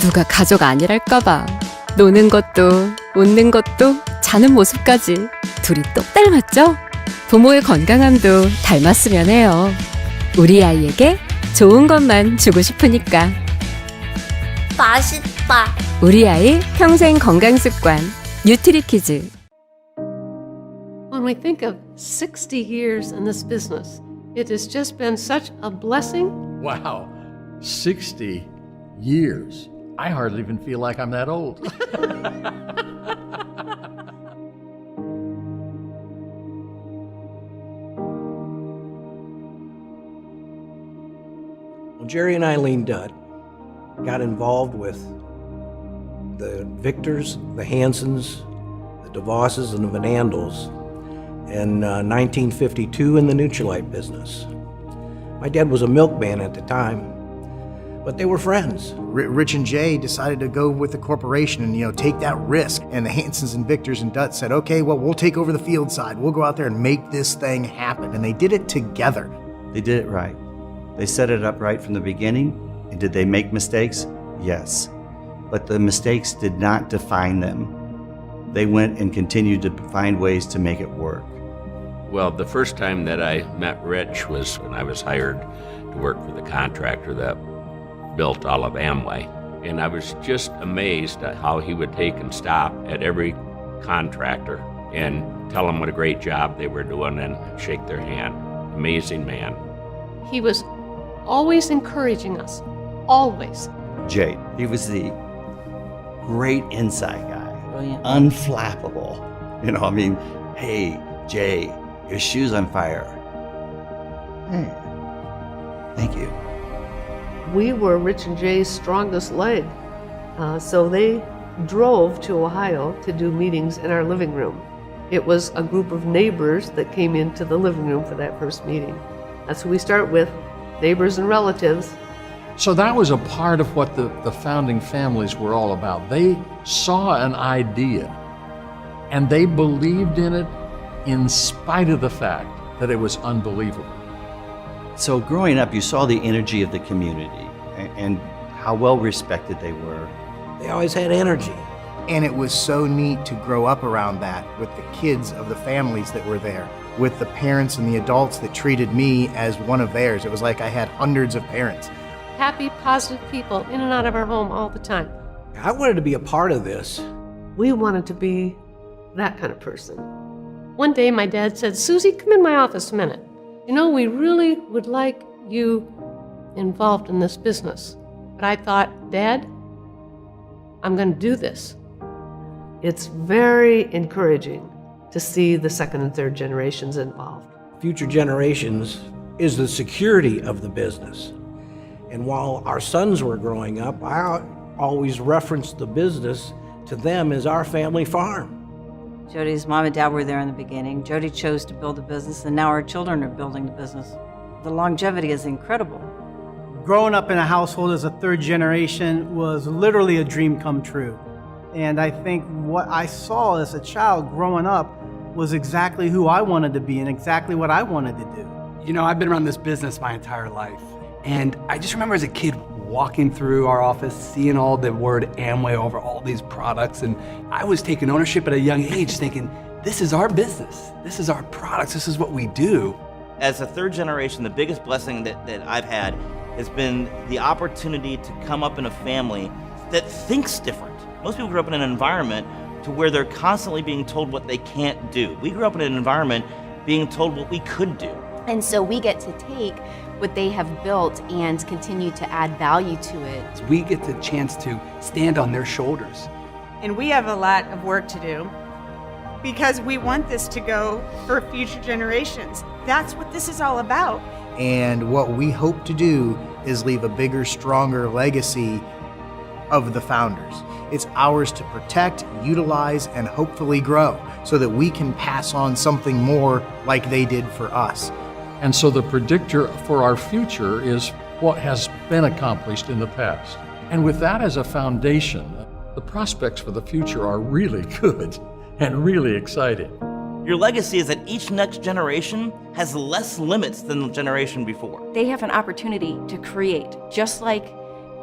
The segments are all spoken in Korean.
누가 가족 아니랄까봐. 노는 것도 웃는 것도 자는 모습까지 둘이 똑 닮았죠? 부모의 건강함도 닮았으면 해요. 우리 아이에게 좋은 것만 주고 싶으니까. 맛있다. 우리 아이 평생 건강 습관 뉴트리키즈. When we think of 60 years in this business, it has just been such a blessing. Wow, 60 years. I hardly even feel like I'm that old. Well, Jerry and Eileen Dutt got involved with the Victors, the Hansons, the DeVosses, and the Van Andels in 1952 in the Nutrilite business. My dad was a milkman at the time, but they were friends. Rich and Jay decided to go with the corporation and, take that risk. And the Hansons and Victors and Dutt said, okay, well, we'll take over the field side. We'll go out there and make this thing happen. And they did it together. They did it right. They set it up right from the beginning. And did they make mistakes? Yes. But the mistakes did not define them. They went and continued to find ways to make it work. Well, the first time that I met Rich was when I was hired to work for the contractor that built all of Amway. And I was just amazed at how he would take and stop at every contractor and tell them what a great job they were doing and shake their hand. Amazing man. He was always encouraging us, always. Jay, he was the great inside guy. Brilliant. Unflappable. Hey, Jay, your shoe's on fire. Hey, thank you. We were Rich and Jay's strongest leg. So they drove to Ohio to do meetings in our living room. It was a group of neighbors that came into the living room for that first meeting. That's who we start with, neighbors and relatives. So that was a part of what the founding families were all about. They saw an idea and they believed in it in spite of the fact that it was unbelievable. So growing up, you saw the energy of the community and how well respected they were. They always had energy. And it was so neat to grow up around that with the kids of the families that were there, with the parents and the adults that treated me as one of theirs. It was like I had hundreds of parents. Happy, positive people in and out of our home all the time. I wanted to be a part of this. We wanted to be that kind of person. One day my dad said, Susie, come in my office a minute. We really would like you involved in this business. But I thought, Dad, I'm going to do this. It's very encouraging to see the second and third generations involved. Future generations is the security of the business. And while our sons were growing up, I always referenced the business to them as our family farm. Jody's mom and dad were there in the beginning. Jody chose to build a business, and now our children are building the business. The longevity is incredible. Growing up in a household as a third generation was literally a dream come true. And I think what I saw as a child growing up was exactly who I wanted to be and exactly what I wanted to do. I've been around this business my entire life. And I just remember as a kid walking through our office, seeing all the word Amway over all these products. And I was taking ownership at a young age thinking, this is our business. This is our products. This is what we do. As a third generation, the biggest blessing that I've had has been the opportunity to come up in a family that thinks different. Most people grew up in an environment to where they're constantly being told what they can't do. We grew up in an environment being told what we could do. And so we get to take what they have built and continue to add value to it. We get the chance to stand on their shoulders. And we have a lot of work to do because we want this to go for future generations. That's what this is all about. And what we hope to do is leave a bigger, stronger legacy of the founders. It's ours to protect, utilize, and hopefully grow so that we can pass on something more like they did for us. And so the predictor for our future is what has been accomplished in the past. And with that as a foundation, the prospects for the future are really good and really exciting. Your legacy is that each next generation has less limits than the generation before. They have an opportunity to create, just like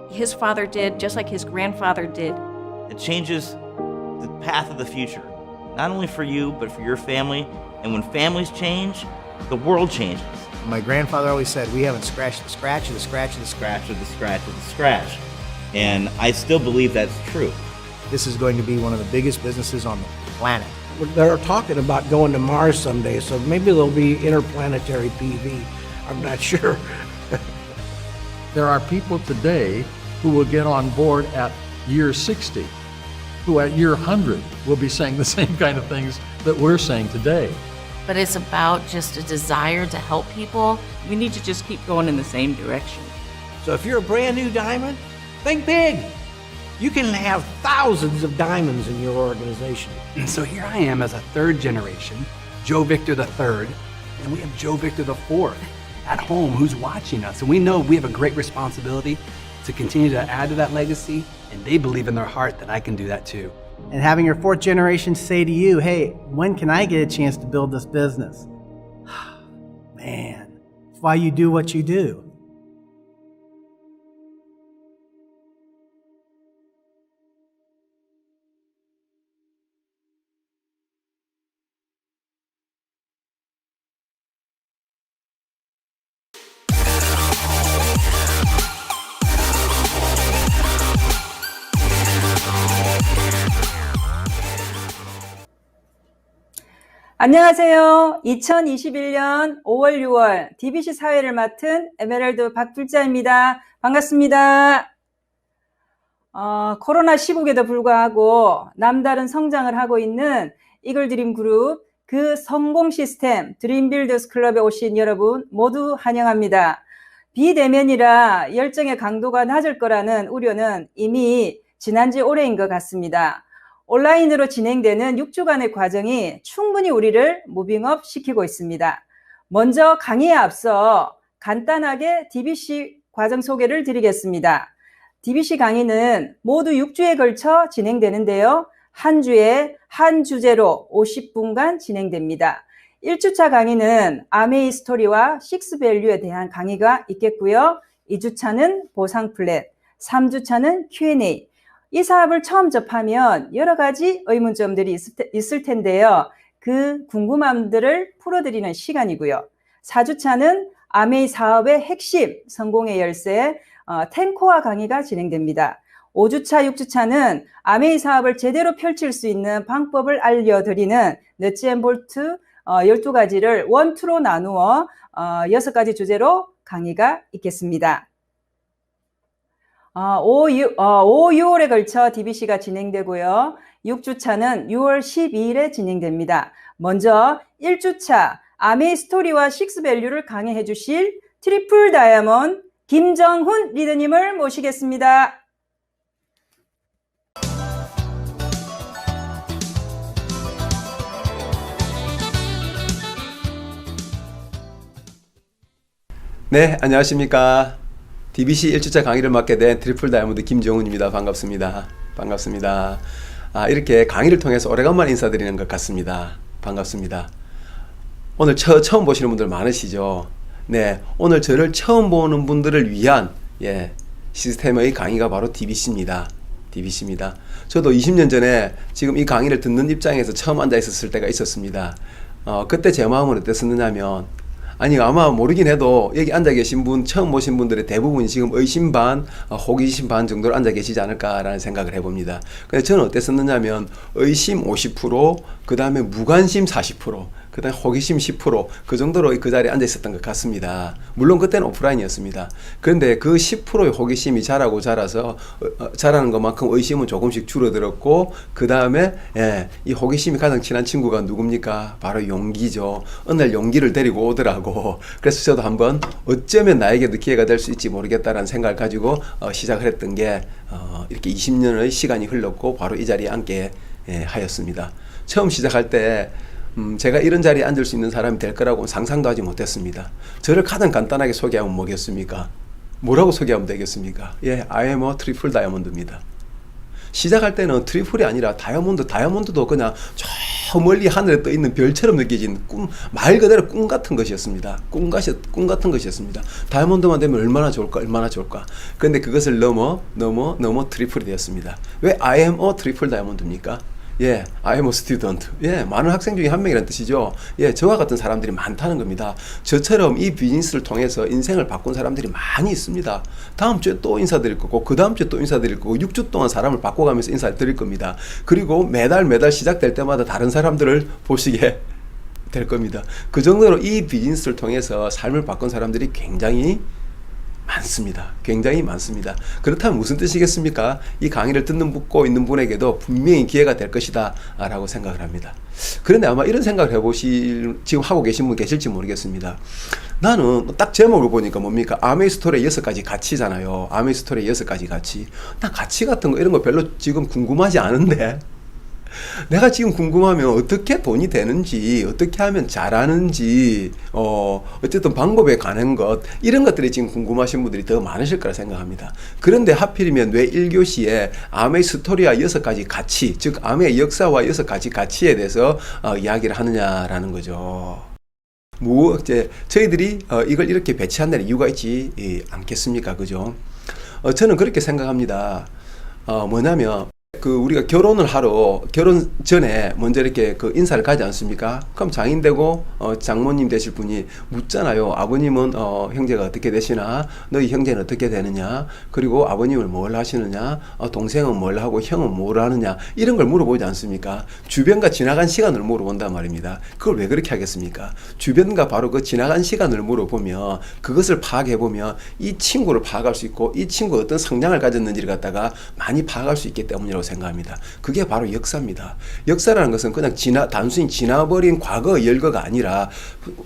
his father did, just like his grandfather did. It changes the path of the future, not only for you, but for your family. And when families change, the world changes. My grandfather always said, we haven't scratched the scratch of the scratch of the scratch. Scratch of the scratch of the scratch. And I still believe that's true. This is going to be one of the biggest businesses on the planet. They're talking about going to Mars someday, so maybe there'll be interplanetary PV. I'm not sure. There are people today who will get on board at year 60, who at year 100 will be saying the same kind of things that we're saying today. But it's about just a desire to help people. We need to just keep going in the same direction. So if you're a brand new diamond, think big. You can have thousands of diamonds in your organization. And so here I am as a third generation, Joe Victor the third, and we have Joe Victor the fourth at home who's watching us. And we know we have a great responsibility to continue to add to that legacy, and they believe in their heart that I can do that too. And having your fourth generation say to you, hey, when can I get a chance to build this business? Man, it's why you do what you do. 안녕하세요. 2021년 5월, 6월 DBC 사회를 맡은 에메랄드 박둘자입니다. 반갑습니다. 코로나 시국에도 불구하고 남다른 성장을 하고 있는 이글드림 그룹 그 성공 시스템 드림빌더스 클럽에 오신 여러분 모두 환영합니다. 비대면이라 열정의 강도가 낮을 거라는 우려는 이미 지난지 오래인 것 같습니다. 온라인으로 진행되는 6주간의 과정이 충분히 우리를 무빙업 시키고 있습니다. 먼저 강의에 앞서 간단하게 DBC 과정 소개를 드리겠습니다. DBC 강의는 모두 6주에 걸쳐 진행되는데요. 한 주에 한 주제로 50분간 진행됩니다. 1주차 강의는 아메이 스토리와 식스밸류에 대한 강의가 있겠고요. 2주차는 보상 플랜, 3주차는 Q&A. 이 사업을 처음 접하면 여러 가지 의문점들이 있을 텐데요. 그 궁금함들을 풀어드리는 시간이고요. 4주차는 아메이 사업의 핵심, 성공의 열쇠, 10코어 강의가 진행됩니다. 5주차, 6주차는 아메이 사업을 제대로 펼칠 수 있는 방법을 알려드리는 너츠 앤 볼트 12가지를 1, 2로 나누어 6가지 주제로 강의가 있겠습니다. 5, 6월에 걸쳐 DBC가 진행되고요. 6주차는 6월 12일에 진행됩니다. 먼저 1주차 아메이 스토리와 식스밸류를 강의해 주실 트리플 다이아몬드 김정훈 리더님을 모시겠습니다. 네, 안녕하십니까. DBC 1주차 강의를 맡게 된 트리플 다이아몬드 김정훈입니다. 반갑습니다. 반갑습니다. 이렇게 강의를 통해서 오래간만에 인사드리는 것 같습니다. 반갑습니다. 오늘 처음 보시는 분들 많으시죠? 네, 오늘 저를 처음 보는 분들을 위한 시스템의 강의가 바로 DBC입니다. DBC입니다. 저도 20년 전에 지금 이 강의를 듣는 입장에서 처음 앉아 있었을 때가 있었습니다. 그때 제 마음은 어땠었느냐면 아마 모르긴 해도 여기 앉아 계신 분, 처음 보신 분들의 대부분이 지금 의심 반, 호기심 반 정도로 앉아 계시지 않을까라는 생각을 해봅니다. 근데 저는 어땠었느냐면 의심 50%, 그 다음에 무관심 40%, 그 다음에 호기심 10%, 그 정도로 그 자리에 앉아 있었던 것 같습니다. 물론 그때는 오프라인이었습니다. 그런데 그 10%의 호기심이 자라서 자라는 것만큼 의심은 조금씩 줄어들었고, 그 다음에 이 호기심이 가장 친한 친구가 누굽니까? 바로 용기죠. 어느 날 용기를 데리고 오더라고. 그래서 저도 한번 어쩌면 나에게도 기회가 될 수 있지 모르겠다라는 생각을 가지고 시작을 했던 게 이렇게 20년의 시간이 흘렀고 바로 이 자리에 앉게 하였습니다. 처음 시작할 때 제가 이런 자리에 앉을 수 있는 사람이 될 거라고 상상도 하지 못했습니다. 저를 가장 간단하게 소개하면 뭐겠습니까? 뭐라고 소개하면 되겠습니까? I am a 트리플 다이아몬드입니다. 시작할 때는 트리플이 아니라 다이아몬드도 그냥 저 멀리 하늘에 떠 있는 별처럼 느껴지는 말 그대로 꿈 같은 것이었습니다. 꿈 같은 것이었습니다. 다이아몬드만 되면 얼마나 좋을까, 얼마나 좋을까. 그런데 그것을 넘어 트리플이 되었습니다. 왜 I am a 트리플 다이아몬드입니까? 예, I am a student. 예, 많은 학생 중에 한 명이라는 뜻이죠. 예, 저와 같은 사람들이 많다는 겁니다. 저처럼 이 비즈니스를 통해서 인생을 바꾼 사람들이 많이 있습니다. 다음 주에 또 인사드릴 거고, 그 다음 주에 또 인사드릴 거고, 6주 동안 사람을 바꿔가면서 인사드릴 겁니다. 그리고 매달 시작될 때마다 다른 사람들을 보시게 될 겁니다. 그 정도로 이 비즈니스를 통해서 삶을 바꾼 사람들이 굉장히 많습니다. 굉장히 많습니다. 그렇다면 무슨 뜻이겠습니까? 이 강의를 듣고 있는 분에게도 분명히 기회가 될 것이다 라고 생각을 합니다. 그런데 아마 이런 생각을 지금 하고 계신 분 계실지 모르겠습니다. 나는 딱 제목을 보니까 뭡니까? 아메이 스토리의 6가지 가치잖아요. 아메이 스토리의 6가지 가치. 나 가치 같은 거 이런 거 별로 지금 궁금하지 않은데 내가 지금 궁금하면 어떻게 돈이 되는지, 어떻게 하면 잘하는지, 어쨌든 방법에 관한 것, 이런 것들이 지금 궁금하신 분들이 더 많으실 거라 생각합니다. 그런데 하필이면 왜 1교시에 아메이 스토리와 6가지 가치, 즉 아메이 역사와 6가지 가치에 대해서 이야기를 하느냐라는 거죠. 저희들이 이걸 이렇게 배치한 데는 이유가 있지 않겠습니까? 그죠? 저는 그렇게 생각합니다. 뭐냐면, 우리가 결혼 전에 먼저 이렇게 인사를 가지 않습니까? 그럼 장인 되고, 장모님 되실 분이 묻잖아요. 아버님은, 형제가 어떻게 되시나? 너희 형제는 어떻게 되느냐? 그리고 아버님은 뭘 하시느냐? 동생은 뭘 하고, 형은 뭘 하느냐? 이런 걸 물어보지 않습니까? 주변과 지나간 시간을 물어본단 말입니다. 그걸 왜 그렇게 하겠습니까? 주변과 바로 그 지나간 시간을 물어보면, 그것을 파악해보면, 이 친구를 파악할 수 있고, 이 친구가 어떤 성장을 가졌는지를 갖다가 많이 파악할 수 있기 때문이라고 생각합니다. 그게 바로 역사입니다. 역사라는 것은 그냥 단순히 지나버린 과거의 열거가 아니라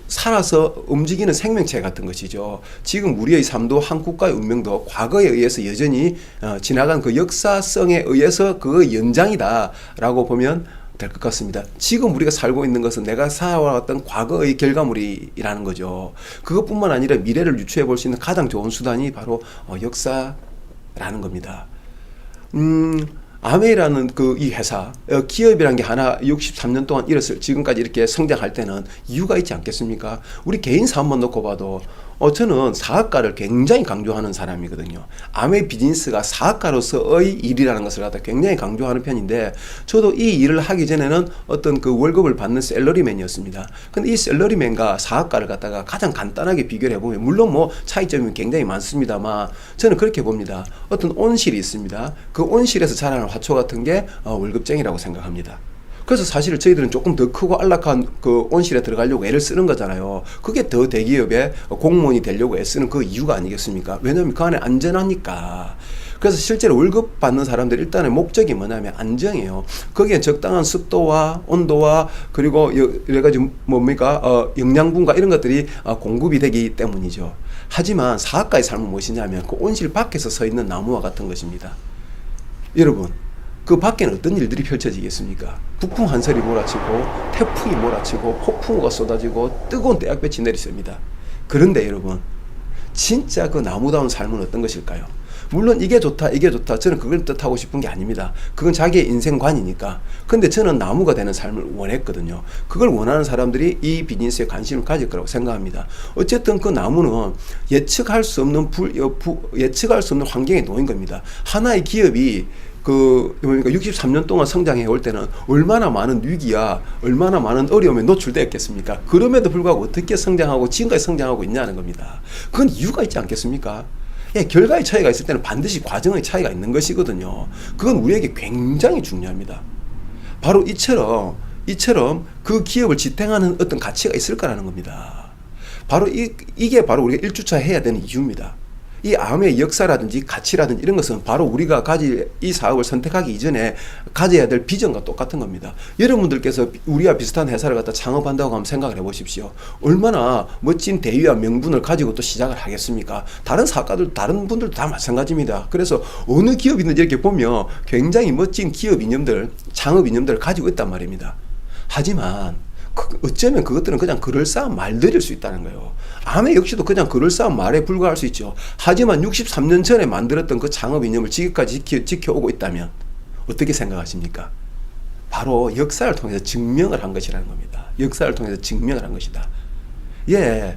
살아서 움직이는 생명체 같은 것이죠. 지금 우리의 삶도 한 국가의 운명도 과거에 의해서 여전히 지나간 그 역사성에 의해서 그 연장이다라고 보면 될 것 같습니다. 지금 우리가 살고 있는 것은 내가 살아왔던 과거의 결과물이라는 거죠. 그것뿐만 아니라 미래를 유추해 볼 수 있는 가장 좋은 수단이 바로 역사라는 겁니다. 아메이라는 이 회사, 기업이라는 게 하나 63년 동안 지금까지 이렇게 성장할 때는 이유가 있지 않겠습니까? 우리 개인 사업만 놓고 봐도, 저는 사업가를 굉장히 강조하는 사람이거든요. 아메이 비즈니스가 사업가로서의 일이라는 것을 갖다 굉장히 강조하는 편인데, 저도 이 일을 하기 전에는 어떤 월급을 받는 샐러리맨이었습니다. 근데 이 샐러리맨과 사업가를 갖다가 가장 간단하게 비교를 해보면, 물론 차이점이 굉장히 많습니다만, 저는 그렇게 봅니다. 어떤 온실이 있습니다. 그 온실에서 자라는 화초 같은 게 월급쟁이라고 생각합니다. 그래서 사실 저희들은 조금 더 크고 안락한 그 온실에 들어가려고 애를 쓰는 거잖아요. 그게 더 대기업의 공무원이 되려고 애쓰는 그 이유가 아니겠습니까? 왜냐하면 그 안에 안전하니까. 그래서 실제로 월급 받는 사람들 일단의 목적이 뭐냐면 안정이에요. 거기에 적당한 습도와 온도와 그리고 여러 가지 영양분과 이런 것들이 공급이 되기 때문이죠. 하지만 사업가의 삶은 무엇이냐면 그 온실 밖에서 서 있는 나무와 같은 것입니다. 여러분, 그 밖에는 어떤 일들이 펼쳐지겠습니까? 북풍 한설이 몰아치고, 태풍이 몰아치고, 폭풍우가 쏟아지고, 뜨거운 떼약볕이 내리습니다. 그런데 여러분, 진짜 그 나무다운 삶은 어떤 것일까요? 물론 이게 좋다, 저는 그걸 뜻하고 싶은 게 아닙니다. 그건 자기의 인생관이니까. 근데 저는 나무가 되는 삶을 원했거든요. 그걸 원하는 사람들이 이 비즈니스에 관심을 가질 거라고 생각합니다. 어쨌든 그 나무는 예측할 수 없는 환경에 놓인 겁니다. 하나의 기업이 63년 동안 성장해 올 때는 얼마나 많은 위기야, 얼마나 많은 어려움에 노출되었겠습니까? 그럼에도 불구하고 어떻게 성장하고 지금까지 성장하고 있냐는 겁니다. 그건 이유가 있지 않겠습니까? 예, 결과의 차이가 있을 때는 반드시 과정의 차이가 있는 것이거든요. 그건 우리에게 굉장히 중요합니다. 바로 이처럼 그 기업을 지탱하는 어떤 가치가 있을 거라는 겁니다. 바로 이게 바로 우리가 1주차 해야 되는 이유입니다. 이 암의 역사라든지 가치라든지 이런 것은 바로 우리가 이 사업을 선택하기 이전에 가져야 될 비전과 똑같은 겁니다. 여러분들께서 우리와 비슷한 회사를 갖다 창업한다고 하면 생각을 해보십시오. 얼마나 멋진 대의와 명분을 가지고 또 시작을 하겠습니까? 다른 분들도 다 마찬가지입니다. 그래서 어느 기업이든지 이렇게 보면 굉장히 멋진 기업 이념들, 창업 이념들을 가지고 있단 말입니다. 하지만 어쩌면 그것들은 그냥 그럴싸한 말들일 수 있다는 거예요. 아메 역시도 그냥 그럴싸한 말에 불과할 수 있죠. 하지만 63년 전에 만들었던 그 창업 이념을 지금까지 지켜오고 있다면 어떻게 생각하십니까? 바로 역사를 통해서 증명을 한 것이라는 겁니다. 역사를 통해서 증명을 한 것이다. 예.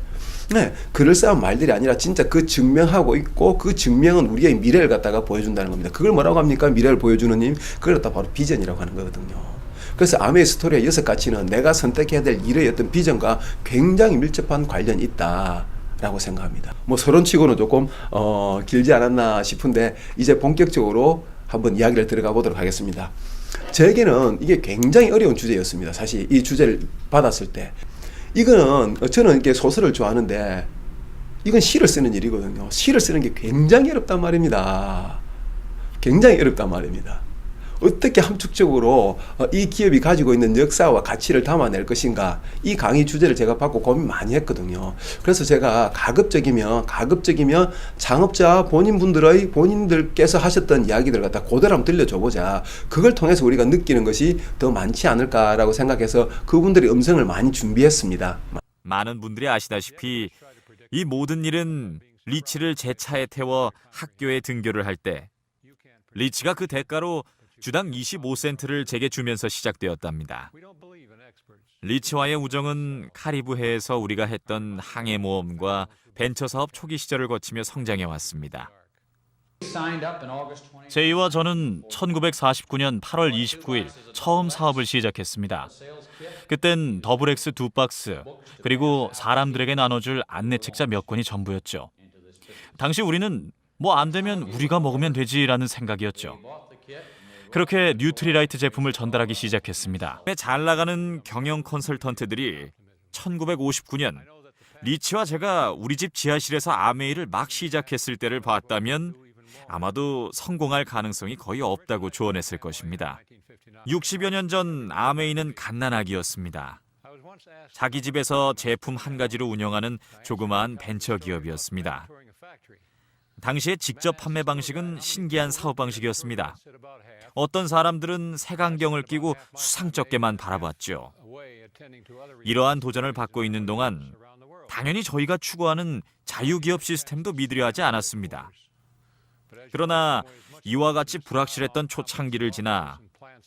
네, 그럴싸한 말들이 아니라 진짜 그 증명하고 있고 그 증명은 우리의 미래를 갖다가 보여준다는 겁니다. 그걸 뭐라고 합니까? 미래를 보여주는 힘. 그걸 갖다 바로 비전이라고 하는 거거든요. 그래서 아메이 스토리의 6가치는 내가 선택해야 될 일의 어떤 비전과 굉장히 밀접한 관련이 있다라고 생각합니다. 뭐 서론치고는 조금 길지 않았나 싶은데 이제 본격적으로 한번 이야기를 들어가 보도록 하겠습니다. 저에게는 이게 굉장히 어려운 주제였습니다. 사실 이 주제를 받았을 때. 이거는 저는 이렇게 소설을 좋아하는데 이건 시를 쓰는 일이거든요. 시를 쓰는 게 굉장히 어렵단 말입니다. 굉장히 어렵단 말입니다. 어떻게 함축적으로 이 기업이 가지고 있는 역사와 가치를 담아낼 것인가, 이 강의 주제를 제가 받고 고민 많이 했거든요. 그래서 제가 가급적이면 창업자 본인들께서 하셨던 이야기들 갖다 그대로 한번 들려줘보자. 그걸 통해서 우리가 느끼는 것이 더 많지 않을까라고 생각해서 그분들의 음성을 많이 준비했습니다. 많은 분들이 아시다시피 이 모든 일은 리치를 제 차에 태워 학교에 등교를 할 때 리치가 그 대가로 주당 25센트를 제게 주면서 시작되었답니다. 리치와의 우정은 카리브해에서 우리가 했던 항해 모험과 벤처 사업 초기 시절을 거치며 성장해 왔습니다. 제이와 저는 1949년 8월 29일 처음 사업을 시작했습니다. 그땐 더블X 2박스 그리고 사람들에게 나눠줄 안내책자 몇 권이 전부였죠. 당시 우리는 뭐 안 되면 우리가 먹으면 되지라는 생각이었죠. 그렇게 뉴트리라이트 제품을 전달하기 시작했습니다. 잘 나가는 경영 컨설턴트들이 1959년 리치와 제가 우리 집 지하실에서 아메이를 막 시작했을 때를 봤다면 아마도 성공할 가능성이 거의 없다고 조언했을 것입니다. 60여 년 전 아메이는 갓난아기였습니다. 자기 집에서 제품 한 가지로 운영하는 조그마한 벤처 기업이었습니다. 당시의 직접 판매 방식은 신기한 사업 방식이었습니다. 어떤 사람들은 색안경을 끼고 수상쩍게만 바라봤죠. 이러한 도전을 받고 있는 동안 당연히 저희가 추구하는 자유기업 시스템도 믿으려 하지 않았습니다. 그러나 이와 같이 불확실했던 초창기를 지나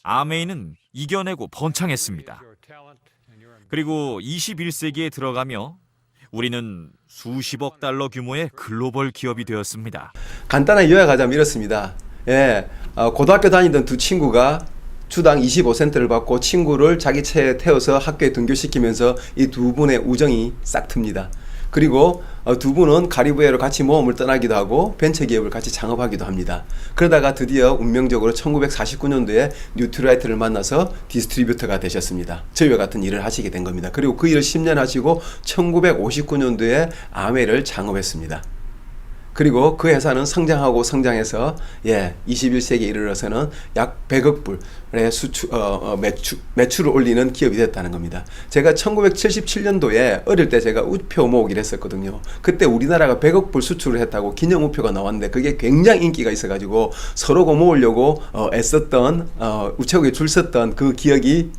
아메이는 이겨내고 번창했습니다. 그리고 21세기에 들어가며 우리는 수십억 달러 규모의 글로벌 기업이 되었습니다. 간단하게 요약하자면 이렇습니다. 고등학교 다니던 두 친구가 주당 25센트를 받고 친구를 자기 차에 태워서 학교에 등교시키면서 이 두 분의 우정이 싹 틉니다. 그리고 두 분은 카리브해로 같이 모험을 떠나기도 하고 벤처기업을 같이 창업하기도 합니다. 그러다가 드디어 운명적으로 1949년도에 뉴트라이트를 만나서 디스트리뷰터가 되셨습니다. 저희와 같은 일을 하시게 된 겁니다. 그리고 그 일을 10년 하시고 1959년도에 아메이를 창업했습니다. 그리고 그 회사는 성장하고 성장해서 21세기에 이르러서는 약 100억 불의 매출을 올리는 기업이 됐다는 겁니다. 제가 1977년도에 어릴 때 제가 우표 모으기를 했었거든요. 그때 우리나라가 100억 불 수출을 했다고 기념 우표가 나왔는데 그게 굉장히 인기가 있어가지고 서로 모으려고 애썼던 우체국에 줄 섰던 그 기억이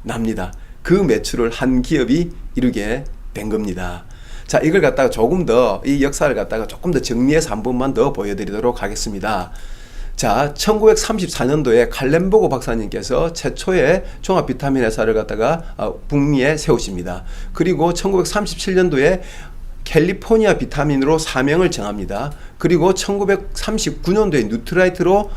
납니다. 그 매출을 한 기업이 이루게 된 겁니다. 자, 이걸 갖다가 조금 더, 이 역사를 갖다가 조금 더 정리해서 한 번만 더 보여드리도록 하겠습니다. 자, 1934년도에 칼렌보고 박사님께서 최초의 종합 비타민 회사를 갖다가 북미에 세우십니다. 그리고 1937년도에 캘리포니아 비타민으로 사명을 정합니다. 그리고 1939년도에 뉴트라이트로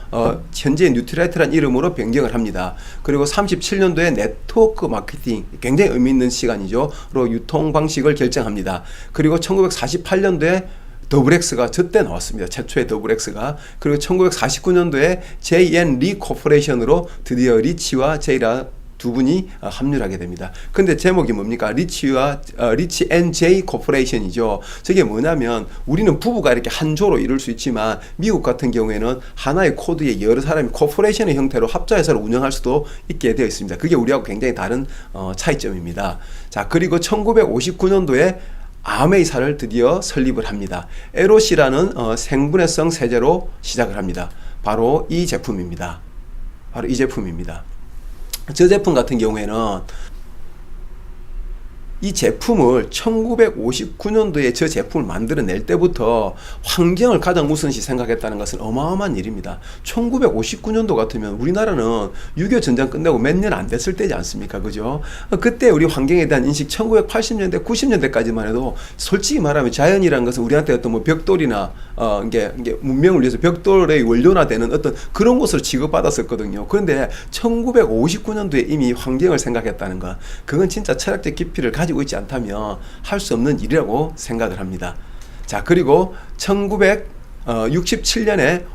현재의 뉴트라이트란 이름으로 변경을 합니다. 그리고 37년도에 네트워크 마케팅, 굉장히 의미 있는 시간이죠.로 유통 방식을 결정합니다. 그리고 1948년도에 더블X가 저때 나왔습니다. 최초의 더블X가. 그리고 1949년도에 J&N 리 코퍼레이션으로 드디어 리치와 제이라 두 분이 합류하게 됩니다. 근데 제목이 뭡니까? 리치 앤 제이 코퍼레이션이죠. 저게 뭐냐면 우리는 부부가 이렇게 한 조로 이룰 수 있지만 미국 같은 경우에는 하나의 코드에 여러 사람이 코퍼레이션의 형태로 합자회사를 운영할 수도 있게 되어 있습니다. 그게 우리하고 굉장히 다른 차이점입니다. 자, 그리고 1959년도에 아메이사를 드디어 설립을 합니다. LOC라는 생분해성 세제로 시작을 합니다. 바로 이 제품입니다. 바로 이 제품입니다. 저 제품 같은 경우에는 이 제품을 1959년도에 저 제품을 만들어낼 때부터 환경을 가장 우선시 생각했다는 것은 어마어마한 일입니다. 1959년도 같으면 우리나라는 6.25 전쟁 끝나고 몇 년 안 됐을 때지 않습니까? 그죠? 그때 우리 환경에 대한 인식 1980년대, 90년대까지만 해도 솔직히 말하면 자연이라는 것은 우리한테 어떤 뭐 벽돌이나 이게 문명을 위해서 벽돌의 원료나 되는 어떤 그런 것으로 취급받았었거든요. 그런데 1959년도에 이미 환경을 생각했다는 것, 그건 진짜 철학적 깊이를 가지고 있지 않다면 할 수 없는 일이라고 생각을 합니다. 자, 그리고 1967년에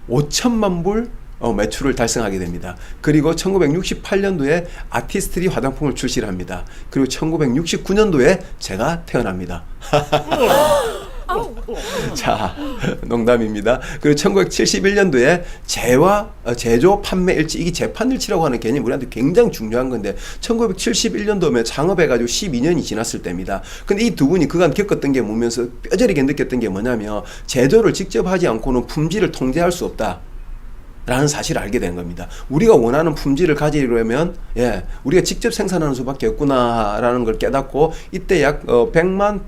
5천만 불 매출을 달성하게 됩니다. 그리고 1968년도에 아티스트리 화장품을 출시를 합니다. 그리고 1969년도에 제가 태어납니다. 자, 농담입니다. 그리고 1971년도에 제조, 판매 일치, 이게 재판일치라고 하는 개념이 우리한테 굉장히 중요한 건데 1971년도면 창업해가지고 12년이 지났을 때입니다. 근데 이 두 분이 그간 겪었던 게 뭐면서 뼈저리게 느꼈던 게 뭐냐면 제조를 직접 하지 않고는 품질을 통제할 수 없다 라는 사실을 알게 된 겁니다. 우리가 원하는 품질을 가지려면 우리가 직접 생산하는 수밖에 없구나라는 걸 깨닫고 이때 약 100만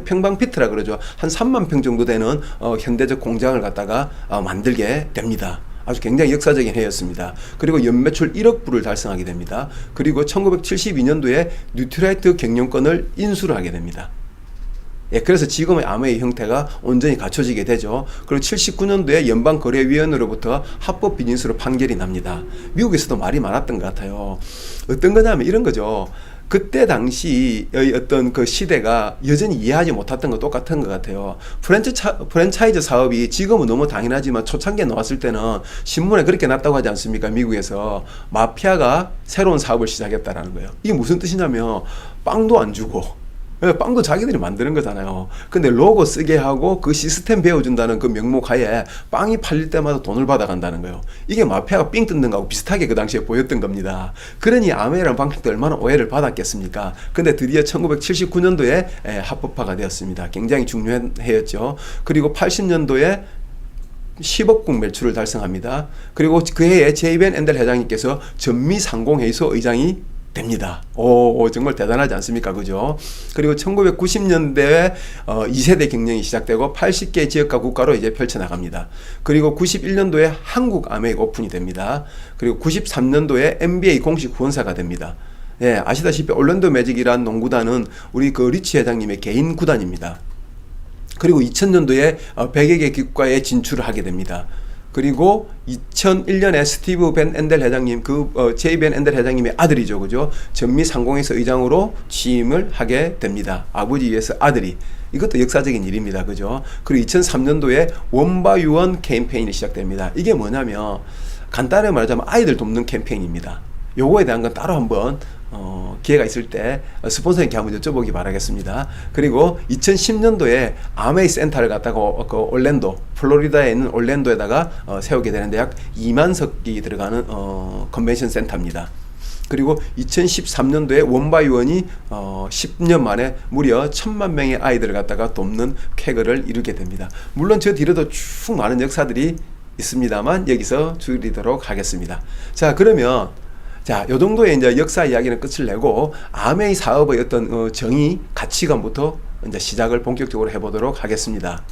평방피트라 그러죠. 한 3만 평 정도 되는 현대적 공장을 갖다가 만들게 됩니다. 아주 굉장히 역사적인 해였습니다. 그리고 연매출 1억 불을 달성하게 됩니다. 그리고 1972년도에 뉴트라이트 경영권을 인수를 하게 됩니다. 그래서 지금의 아메이 형태가 온전히 갖춰지게 되죠. 그리고 79년도에 연방거래위원회로부터 합법 비즈니스로 판결이 납니다. 미국에서도 말이 많았던 것 같아요. 어떤 거냐면 이런 거죠. 그때 당시의 어떤 그 시대가 여전히 이해하지 못했던 거 똑같은 것 같아요. 프랜차이즈 사업이 지금은 너무 당연하지만 초창기에 나왔을 때는 신문에 그렇게 났다고 하지 않습니까? 미국에서 마피아가 새로운 사업을 시작했다라는 거예요. 이게 무슨 뜻이냐면 빵도 안 주고 빵도 자기들이 만드는 거잖아요. 근데 로고 쓰게 하고 그 시스템 배워준다는 그 명목 하에 빵이 팔릴 때마다 돈을 받아간다는 거예요. 이게 마피아가 삥 뜯는 거하고 비슷하게 그 당시에 보였던 겁니다. 그러니 아메이라는 방식도 얼마나 오해를 받았겠습니까? 근데 드디어 1979년도에 합법화가 되었습니다. 굉장히 중요한 해였죠. 그리고 80년도에 10억국 매출을 달성합니다. 그리고 그 해에 제이벤 앤델 회장님께서 전미상공회의소 의장이 됩니다. 정말 대단하지 않습니까? 그죠? 그리고 1990년대에 2세대 경영이 시작되고 80개 지역과 국가로 이제 펼쳐나갑니다. 그리고 91년도에 한국 아메이가 오픈이 됩니다. 그리고 93년도에 NBA 공식 후원사가 됩니다. 아시다시피 올랜도 매직이란 농구단은 우리 그 리치 회장님의 개인 구단입니다. 그리고 2000년도에 100여 개 국가에 진출을 하게 됩니다. 그리고 2001년에 스티브 벤 앤델 회장님, 제이 벤 앤델 회장님의 아들이죠, 그죠? 전미상공회의소 의장으로 취임을 하게 됩니다. 아버지 위해서 아들이. 이것도 역사적인 일입니다, 그죠? 그리고 2003년도에 원바유원 캠페인이 시작됩니다. 이게 뭐냐면 간단하게 말하자면 아이들 돕는 캠페인입니다. 요거에 대한 건 따로 한번 기회가 있을 때 스폰서님께 한번 여쭤보기 바라겠습니다. 그리고 2010년도에 아메이 센터를 갖다가 올랜도, 플로리다에 있는 올랜도에다가 세우게 되는데 약 2만 석이 들어가는 컨벤션 센터입니다. 그리고 2013년도에 원바이원이 10년 만에 무려 1000만 명의 아이들을 갖다가 돕는 쾌거를 이루게 됩니다. 물론 저 뒤로도 쭉 많은 역사들이 있습니다만 여기서 줄이도록 하겠습니다. 자, 그러면 요 정도의 이제 역사 이야기는 끝을 내고 아메이 사업의 어떤 정의, 가치관부터 이제 시작을 본격적으로 해보도록 하겠습니다.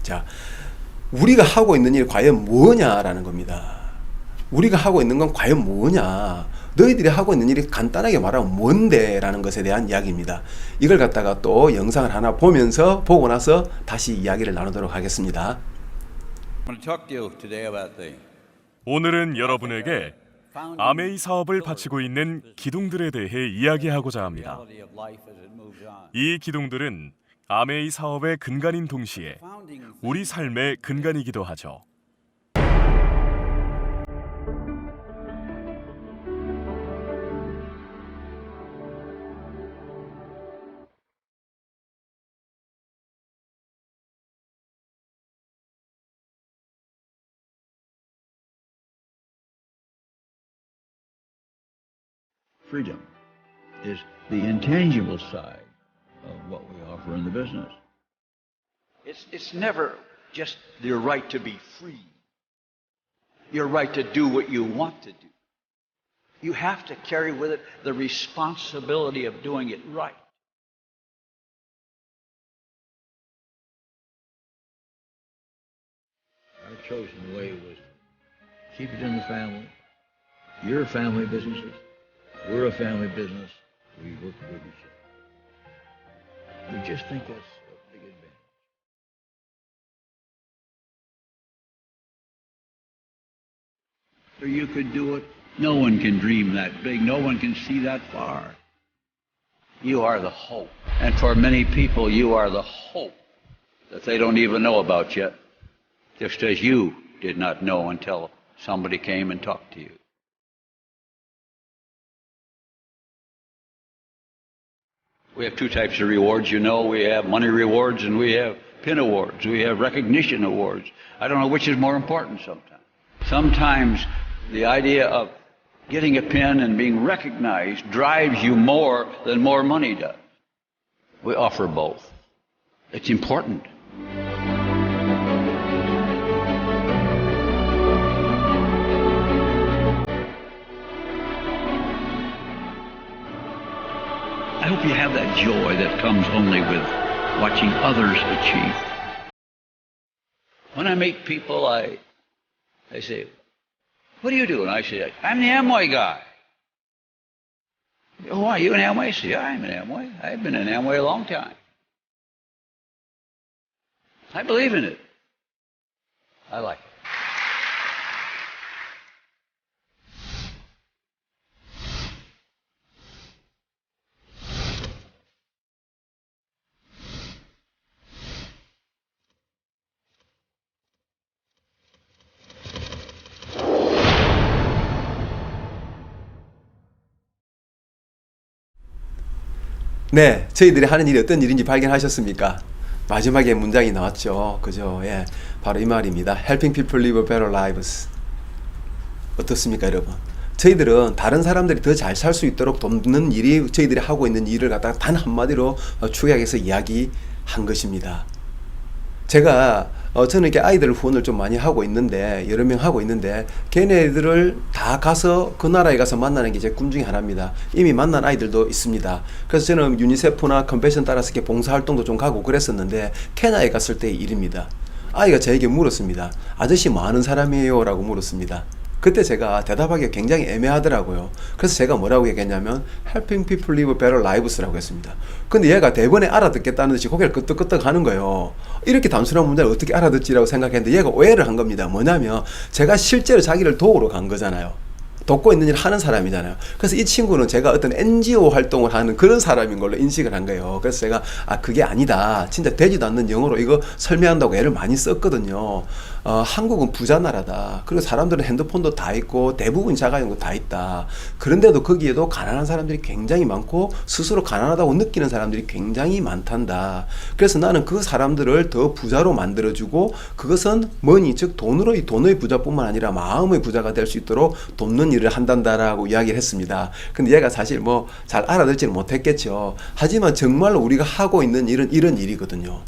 자, 우리가 하고 있는 일이 과연 뭐냐라는 겁니다. 우리가 하고 있는 건 과연 뭐냐? 너희들이 하고 있는 일이 간단하게 말하면 뭔데? 라는 것에 대한 이야기입니다. 이걸 갖다가 또 영상을 하나 보고 나서 다시 이야기를 나누도록 하겠습니다. 오늘은 여러분에게 아메이 사업을 바치고 있는 기둥들에 대해 이야기하고자 합니다. 이 기둥들은 아메이 사업의 근간인 동시에 우리 삶의 근간이기도 하죠. Freedom is the intangible side of what we offer in the business. It's never just your right to be free, your right to do what you want to do. You have to carry with it the responsibility of doing it right. Our chosen way was to keep it in the family. You're a family business. We're a family business. We work with each other. We just think that's a big advantage. So you could do it. No one can dream that big. No one can see that far. You are the hope. And for many people, you are the hope that they don't even know about yet, just as you did not know until somebody came and talked to you. We have two types of rewards, you know. We have money rewards and we have pin awards. We have recognition awards. I don't know which is more important sometimes. Sometimes the idea of getting a pin and being recognized drives you more than more money does. We offer both. It's important. I hope you have that joy that comes only with watching others achieve. When I meet people, I say, what do you do? And I say, I'm the Amway guy. Oh, why, you an Amway? I say, yeah, I'm an Amway. I've been in Amway a long time. I believe in it. I like it. 네, 저희들이 하는 일이 어떤 일인지 발견하셨습니까? 마지막에 문장이 나왔죠. 그죠? 예, 바로 이 말입니다. Helping people live better lives. 어떻습니까, 여러분? 저희들은 다른 사람들이 더 잘 살 수 있도록 돕는 일이 저희들이 하고 있는 일을 갖다가 단 한마디로 축약해서 이야기한 것입니다. 제가 저는 이렇게 아이들 후원을 좀 많이 하고 있는데, 여러 명 하고 있는데, 걔네들을 다 가서 그 나라에 가서 만나는 게 제 꿈 중에 하나입니다. 이미 만난 아이들도 있습니다. 그래서 저는 유니세프나 컨벤션 따라서 이렇게 봉사활동도 좀 가고 그랬었는데, 케냐에 갔을 때의 일입니다. 아이가 저에게 물었습니다. 아저씨 뭐 하는 사람이에요? 라고 물었습니다. 그때 제가 대답하기가 굉장히 애매하더라고요. 그래서 제가 뭐라고 얘기했냐면 Helping people live better lives라고 했습니다. 근데 얘가 대번에 알아듣겠다는 듯이 고개를 끄덕끄덕 하는 거예요. 이렇게 단순한 문제를 어떻게 알아듣지라고 생각했는데 얘가 오해를 한 겁니다. 뭐냐면 제가 실제로 자기를 도우러 간 거잖아요. 돕고 있는 일을 하는 사람이잖아요. 그래서 이 친구는 제가 어떤 NGO 활동을 하는 그런 사람인 걸로 인식을 한 거예요. 그래서 제가 그게 아니다. 진짜 되지도 않는 영어로 이거 설명한다고 애를 많이 썼거든요. 한국은 부자 나라다. 그리고 사람들은 핸드폰도 다 있고 대부분 자가용도 다 있다. 그런데도 거기에도 가난한 사람들이 굉장히 많고 스스로 가난하다고 느끼는 사람들이 굉장히 많단다. 그래서 나는 그 사람들을 더 부자로 만들어주고 그것은 머니 즉 돈의 부자뿐만 아니라 마음의 부자가 될 수 있도록 돕는 일을 한단다라고 이야기를 했습니다. 근데 얘가 사실 뭐 잘 알아듣지는 못했겠죠. 하지만 정말로 우리가 하고 있는 일은 이런 일이거든요.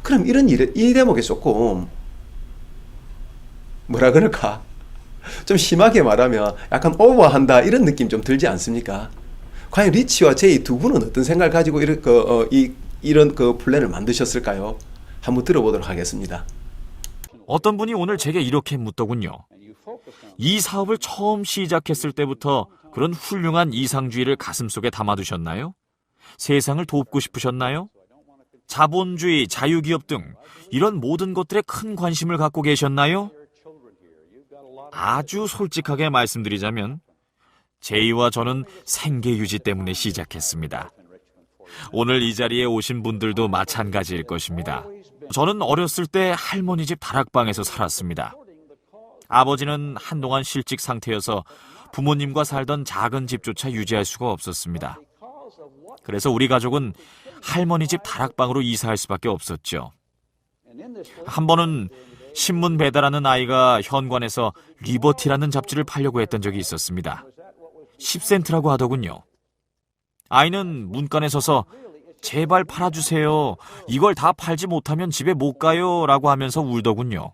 그럼 이런 일, 이 대목에 조금 뭐라 그럴까? 좀 심하게 말하면 약간 오버한다 이런 느낌 좀 들지 않습니까? 과연 리치와 제이 두 분은 어떤 생각을 가지고 이런 플랜을 만드셨을까요? 한번 들어보도록 하겠습니다. 어떤 분이 오늘 제게 이렇게 묻더군요. 이 사업을 처음 시작했을 때부터 그런 훌륭한 이상주의를 가슴속에 담아두셨나요? 세상을 돕고 싶으셨나요? 자본주의, 자유기업 등 이런 모든 것들에 큰 관심을 갖고 계셨나요? 아주 솔직하게 말씀드리자면 제이와 저는 생계 유지 때문에 시작했습니다. 오늘 이 자리에 오신 분들도 마찬가지일 것입니다. 저는 어렸을 때 할머니 집 다락방에서 살았습니다. 아버지는 한동안 실직 상태여서 부모님과 살던 작은 집조차 유지할 수가 없었습니다. 그래서 우리 가족은 할머니 집 다락방으로 이사할 수밖에 없었죠. 한 번은 신문 배달하는 아이가 현관에서 리버티라는 잡지를 팔려고 했던 적이 있었습니다. 10센트라고 하더군요. 아이는 문간에 서서 제발 팔아주세요. 이걸 다 팔지 못하면 집에 못 가요. 라고 하면서 울더군요.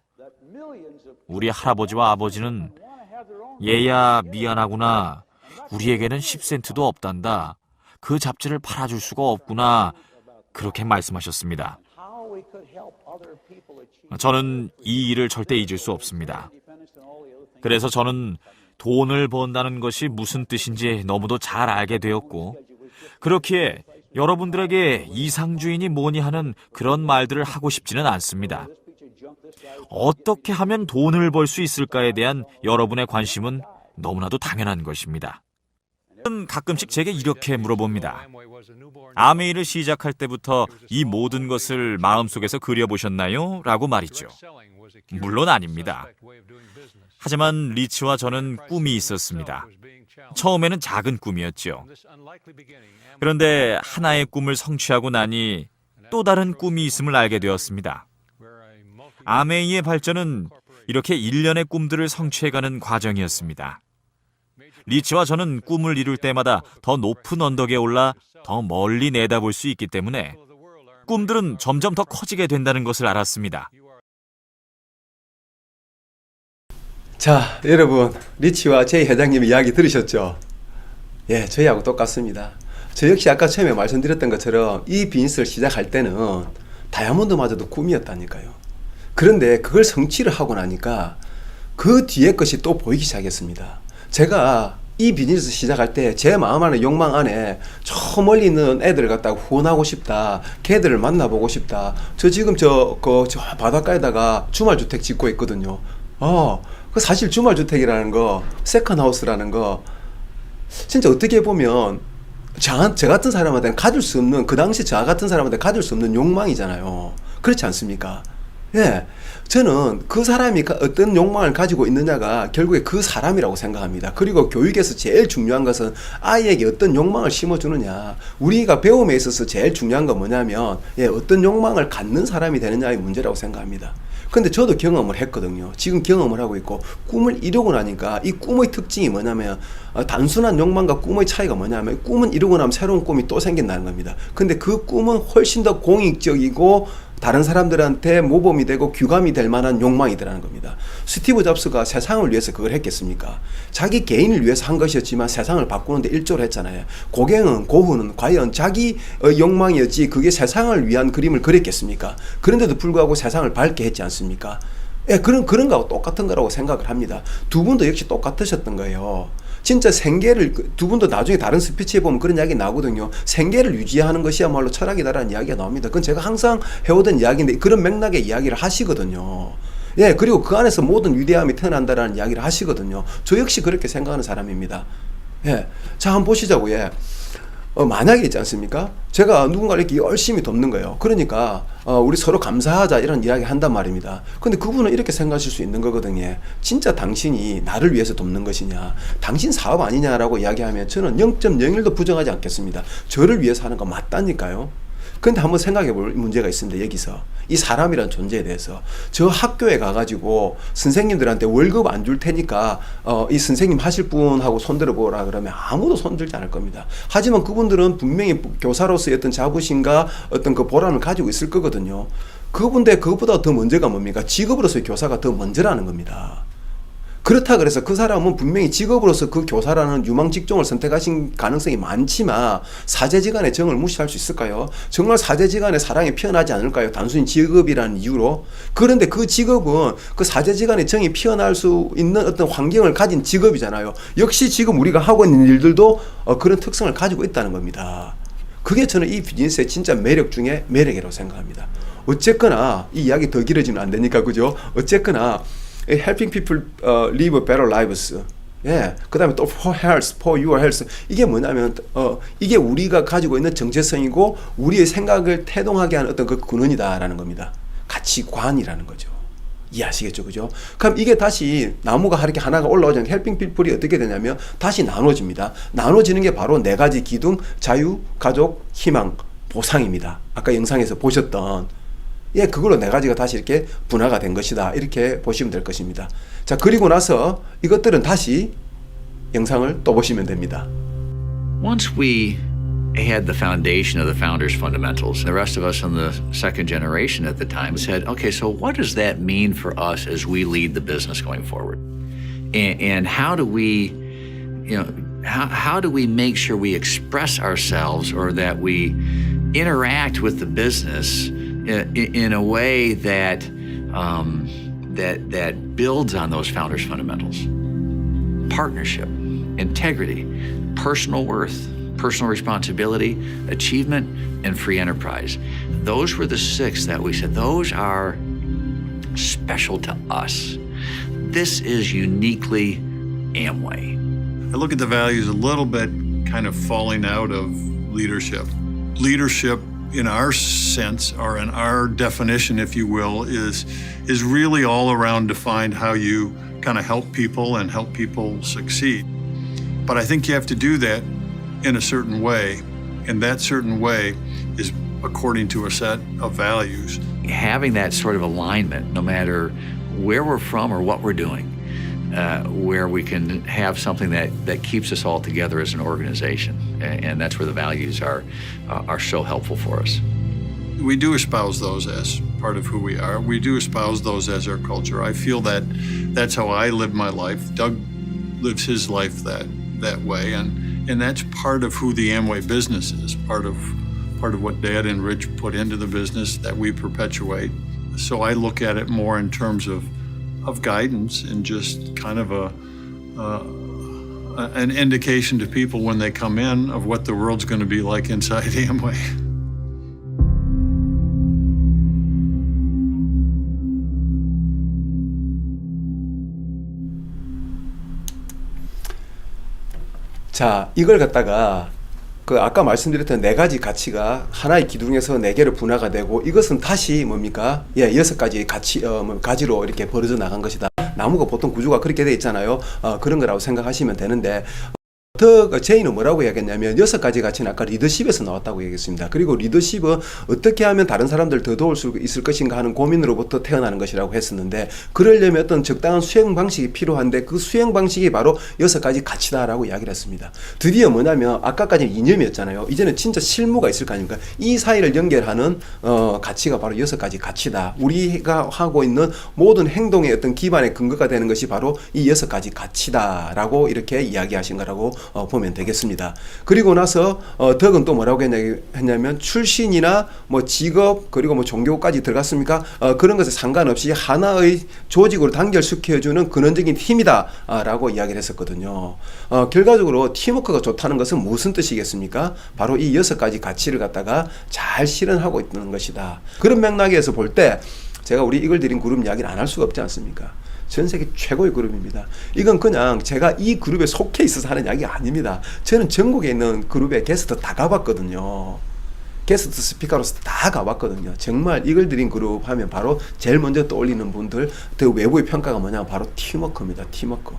우리 할아버지와 아버지는 얘야 미안하구나. 우리에게는 10센트도 없단다. 그 잡지를 팔아줄 수가 없구나. 그렇게 말씀하셨습니다. 저는 이 일을 절대 잊을 수 없습니다. 그래서 저는 돈을 번다는 것이 무슨 뜻인지 너무도 잘 알게 되었고, 그렇기에 여러분들에게 이상주의니 뭐니 하는 그런 말들을 하고 싶지는 않습니다. 어떻게 하면 돈을 벌 수 있을까에 대한 여러분의 관심은 너무나도 당연한 것입니다. 저는 가끔씩 제게 이렇게 물어봅니다. 아메이를 시작할 때부터 이 모든 것을 마음속에서 그려보셨나요? 라고 말이죠. 물론 아닙니다. 하지만 리치와 저는 꿈이 있었습니다. 처음에는 작은 꿈이었죠. 그런데 하나의 꿈을 성취하고 나니 또 다른 꿈이 있음을 알게 되었습니다. 아메이의 발전은 이렇게 일련의 꿈들을 성취해가는 과정이었습니다. 리치와 저는 꿈을 이룰 때마다 더 높은 언덕에 올라 더 멀리 내다볼 수 있기 때문에 꿈들은 점점 더 커지게 된다는 것을 알았습니다. 자, 여러분, 리치와 제이 회장님 이야기 들으셨죠? 예, 저희하고 똑같습니다. 저 역시 아까 처음에 말씀드렸던 것처럼 이 비즈니스를 시작할 때는 다이아몬드마저도 꿈이었다니까요. 그런데 그걸 성취를 하고 나니까 그 뒤에 것이 또 보이기 시작했습니다. 제가 이 비즈니스 시작할 때 제 마음 안에 욕망 안에 저 멀리 있는 애들을 갖다가 후원하고 싶다. 걔들을 만나보고 싶다. 저 지금 저 바닷가에다가 주말주택 짓고 있거든요. 그 사실 주말주택이라는 거, 세컨하우스라는 거, 진짜 어떻게 보면 저 같은 사람한테는 가질 수 없는, 그 당시 저 같은 사람한테 가질 수 없는 욕망이잖아요. 그렇지 않습니까? 예. 저는 그 사람이 어떤 욕망을 가지고 있느냐가 결국에 그 사람이라고 생각합니다. 그리고 교육에서 제일 중요한 것은 아이에게 어떤 욕망을 심어주느냐. 우리가 배움에 있어서 제일 중요한 건 뭐냐면, 어떤 욕망을 갖는 사람이 되느냐의 문제라고 생각합니다. 근데 저도 경험을 했거든요. 지금 경험을 하고 있고, 꿈을 이루고 나니까 이 꿈의 특징이 뭐냐면, 단순한 욕망과 꿈의 차이가 뭐냐면, 꿈은 이루고 나면 새로운 꿈이 또 생긴다는 겁니다. 근데 그 꿈은 훨씬 더 공익적이고 다른 사람들한테 모범이 되고 규감이 될 만한 욕망이더라는 겁니다. 스티브 잡스가 세상을 위해서 그걸 했겠습니까? 자기 개인을 위해서 한 것이었지만 세상을 바꾸는데 일조를 했잖아요. 고흐는 과연 자기 욕망이었지 그게 세상을 위한 그림을 그렸겠습니까? 그런데도 불구하고 세상을 밝게 했지 않습니까? 예, 그런 거하고 똑같은 거라고 생각을 합니다. 두 분도 역시 똑같으셨던 거예요. 진짜 생계를, 두 분도 나중에 다른 스피치에 보면 그런 이야기 나오거든요. 생계를 유지하는 것이야말로 철학이다라는 이야기가 나옵니다. 그건 제가 항상 해오던 이야기인데 그런 맥락의 이야기를 하시거든요. 예, 그리고 그 안에서 모든 위대함이 태어난다라는 이야기를 하시거든요. 저 역시 그렇게 생각하는 사람입니다. 예, 자, 한번 보시자고. 예. 만약에 있지 않습니까? 제가 누군가를 이렇게 열심히 돕는 거예요. 그러니까 우리 서로 감사하자 이런 이야기 한단 말입니다. 근데 그분은 이렇게 생각하실 수 있는 거거든요. 진짜 당신이 나를 위해서 돕는 것이냐, 당신 사업 아니냐라고 이야기하면 저는 0.01도 부정하지 않겠습니다. 저를 위해서 하는 거 맞다니까요. 근데 한번 생각해 볼 문제가 있습니다. 여기서 이 사람이란 존재에 대해서 저 학교에 가가지고 선생님들한테 월급 안 줄 테니까 이 선생님 하실 분하고 손들어 보라 그러면 아무도 손들지 않을 겁니다. 하지만 그분들은 분명히 교사로서의 어떤 자부심과 어떤 그 보람을 가지고 있을 거거든요. 그분데 그것보다 더 먼저가 뭡니까? 직업으로서의 교사가 더 먼저라는 겁니다. 그렇다 그래서 그 사람은 분명히 직업으로서 그 교사라는 유망 직종을 선택하신 가능성이 많지만 사제지간의 정을 무시할 수 있을까요? 정말 사제지간의 사랑이 피어나지 않을까요? 단순히 직업이라는 이유로. 그런데 그 직업은 그 사제지간의 정이 피어날 수 있는 어떤 환경을 가진 직업이잖아요. 역시 지금 우리가 하고 있는 일들도 그런 특성을 가지고 있다는 겁니다. 그게 저는 이 비즈니스의 진짜 매력 중에 매력이라고 생각합니다. 어쨌거나 이 이야기 더 길어지면 안 되니까, 그죠? 어쨌거나 helping people live better lives. 예. 그 다음에 또 for health, for your health. 이게 뭐냐면, 이게 우리가 가지고 있는 정체성이고, 우리의 생각을 태동하게 하는 어떤 그 근원이다라는 겁니다. 가치관이라는 거죠. 이해하시겠죠? 그죠? 그럼 이게 다시 나무가 이렇게 하나가 올라오잖아요. helping people이 어떻게 되냐면, 다시 나눠집니다. 나눠지는 게 바로 네 가지 기둥, 자유, 가족, 희망, 보상입니다. 아까 영상에서 보셨던 예, 그걸로 네 가지가 다시 이렇게 분화가 된 것이다. 이렇게 보시면 될 것입니다. 자, 그리고 나서 이것들은 다시 영상을 또 보시면 됩니다. Once we had the foundation of the founders' fundamentals, the rest of us in the second generation at the time said, okay, so what does that mean for us as we lead the business going forward? And how do we, how do we make sure we express ourselves or that we interact with the business in a way that that builds on those founders' fundamentals? Partnership, integrity, personal worth, personal responsibility, achievement, and free enterprise. Those were the 6 that we said, those are special to us. This is uniquely Amway. I look at the values a little bit kind of falling out of leadership. Leadership in our sense, or in our definition, if you will, is really all around defined how you kind of help people and help people succeed. But I think you have to do that in a certain way, and that certain way is according to a set of values. Having that sort of alignment, no matter where we're from or what we're doing, where we can have something that keeps us all together as an organization, and that's where the values are so helpful for us. We do espouse those as part of who we are. We do espouse those as our culture. I feel that that's how I live my life. Doug lives his life that way, and that's part of who the Amway business is, part of what Dad and Rich put into the business that we perpetuate. So I look at it more in terms of guidance and just kind of an indication to people when they come in of what the world's going to be like inside Amway. 자, 이걸 갖다가 그 아까 말씀드렸던 4가지 가치가 하나의 기둥에서 4개로 분화가 되고 이것은 다시 뭡니까? 6가지의 가지로 이렇게 벌어져 나간 것이다. 나무가 보통 구조가 그렇게 돼 있잖아요. 그런 거라고 생각하시면 되는데 더 제이는 뭐라고 이야기했냐면 6가지 가치는 아까 리더십에서 나왔다고 얘기했습니다. 그리고 리더십은 어떻게 하면 다른 사람들 더 도울 수 있을 것인가 하는 고민으로부터 태어나는 것이라고 했었는데 그러려면 어떤 적당한 수행 방식이 필요한데 그 수행 방식이 바로 6가지 가치다라고 이야기를 했습니다. 드디어 뭐냐면 아까까지는 이념이었잖아요. 이제는 진짜 실무가 있을 거 아닙니까? 이 사이를 연결하는 가치가 바로 6가지 가치다. 우리가 하고 있는 모든 행동의 어떤 기반의 근거가 되는 것이 바로 이 6가지 가치다라고 이렇게 이야기하신 거라고 보면 되겠습니다. 그리고 나서 덕은 또 뭐라고 했냐면 출신이나 뭐 직업 그리고 뭐 종교까지 들어갔습니까? 그런 것에 상관없이 하나의 조직으로 단결시켜주는 근원적인 팀이다 라고 이야기를 했었거든요. 결과적으로 팀워크가 좋다는 것은 무슨 뜻이겠습니까? 바로 이 6가지 가치를 갖다가 잘 실현하고 있는 것이다. 그런 맥락에서 볼 때 제가 우리 이걸 드린 그룹 이야기를 안 할 수가 없지 않습니까? 전 세계 최고의 그룹입니다. 이건 그냥 제가 이 그룹에 속해 있어서 하는 이야기가 아닙니다. 저는 전국에 있는 그룹에 게스트 다 가봤거든요. 게스트 스피커로서 다 가봤거든요. 정말 이걸 드린 그룹 하면 바로 제일 먼저 떠올리는 분들, 그 외부의 평가가 뭐냐면 바로 팀워크입니다. 팀워크.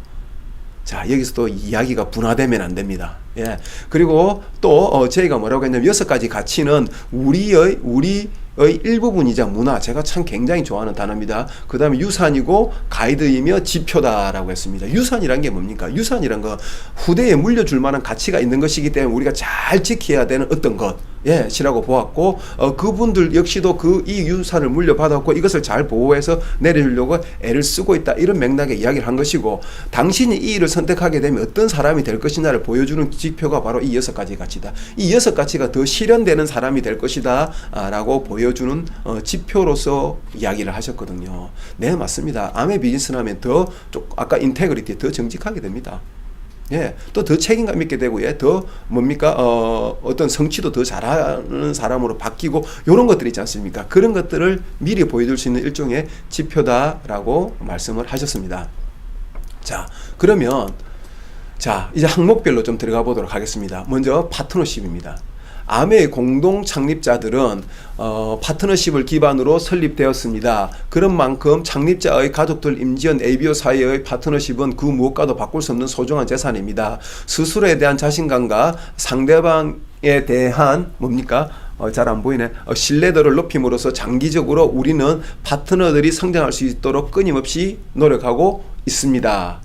자, 여기서 또 이야기가 분화되면 안 됩니다. 예. 그리고 또 저희가 뭐라고 했냐면 6가지 가치는 우리의 일부분이자 문화, 제가 참 굉장히 좋아하는 단어입니다. 그 다음에 유산이고 가이드이며 지표다라고 했습니다. 유산이란 게 뭡니까? 유산이란 거 후대에 물려줄 만한 가치가 있는 것이기 때문에 우리가 잘 지켜야 되는 어떤 것, 시라고 보았고 그분들 역시도 이 유산을 물려받았고 이것을 잘 보호해서 내려주려고 애를 쓰고 있다. 이런 맥락의 이야기를 한 것이고 당신이 이 일을 선택하게 되면 어떤 사람이 될 것이냐를 보여주는 지표가 바로 이 6가지 가치다. 이 6가치가 더 실현되는 사람이 될 것이다 라고 보여주는 지표로서 이야기를 하셨거든요. 네, 맞습니다. 암의 비즈니스를 하면 아까 인테그리티 더 정직하게 됩니다. 또 더 책임감 있게 되고, 더 뭡니까, 어떤 성취도 더 잘하는 사람으로 바뀌고, 요런 것들이 있지 않습니까? 그런 것들을 미리 보여줄 수 있는 일종의 지표다라고 말씀을 하셨습니다. 자, 그러면, 이제 항목별로 좀 들어가 보도록 하겠습니다. 먼저 파트너십입니다. 암의 공동 창립자들은 파트너십을 기반으로 설립되었습니다. 그런 만큼 창립자의 가족들, 임지연, ABO 사이의 파트너십은 그 무엇과도 바꿀 수 없는 소중한 재산입니다. 스스로에 대한 자신감과 상대방에 대한 잘 안 보이네. 신뢰도를 높임으로써 장기적으로 우리는 파트너들이 성장할 수 있도록 끊임없이 노력하고 있습니다.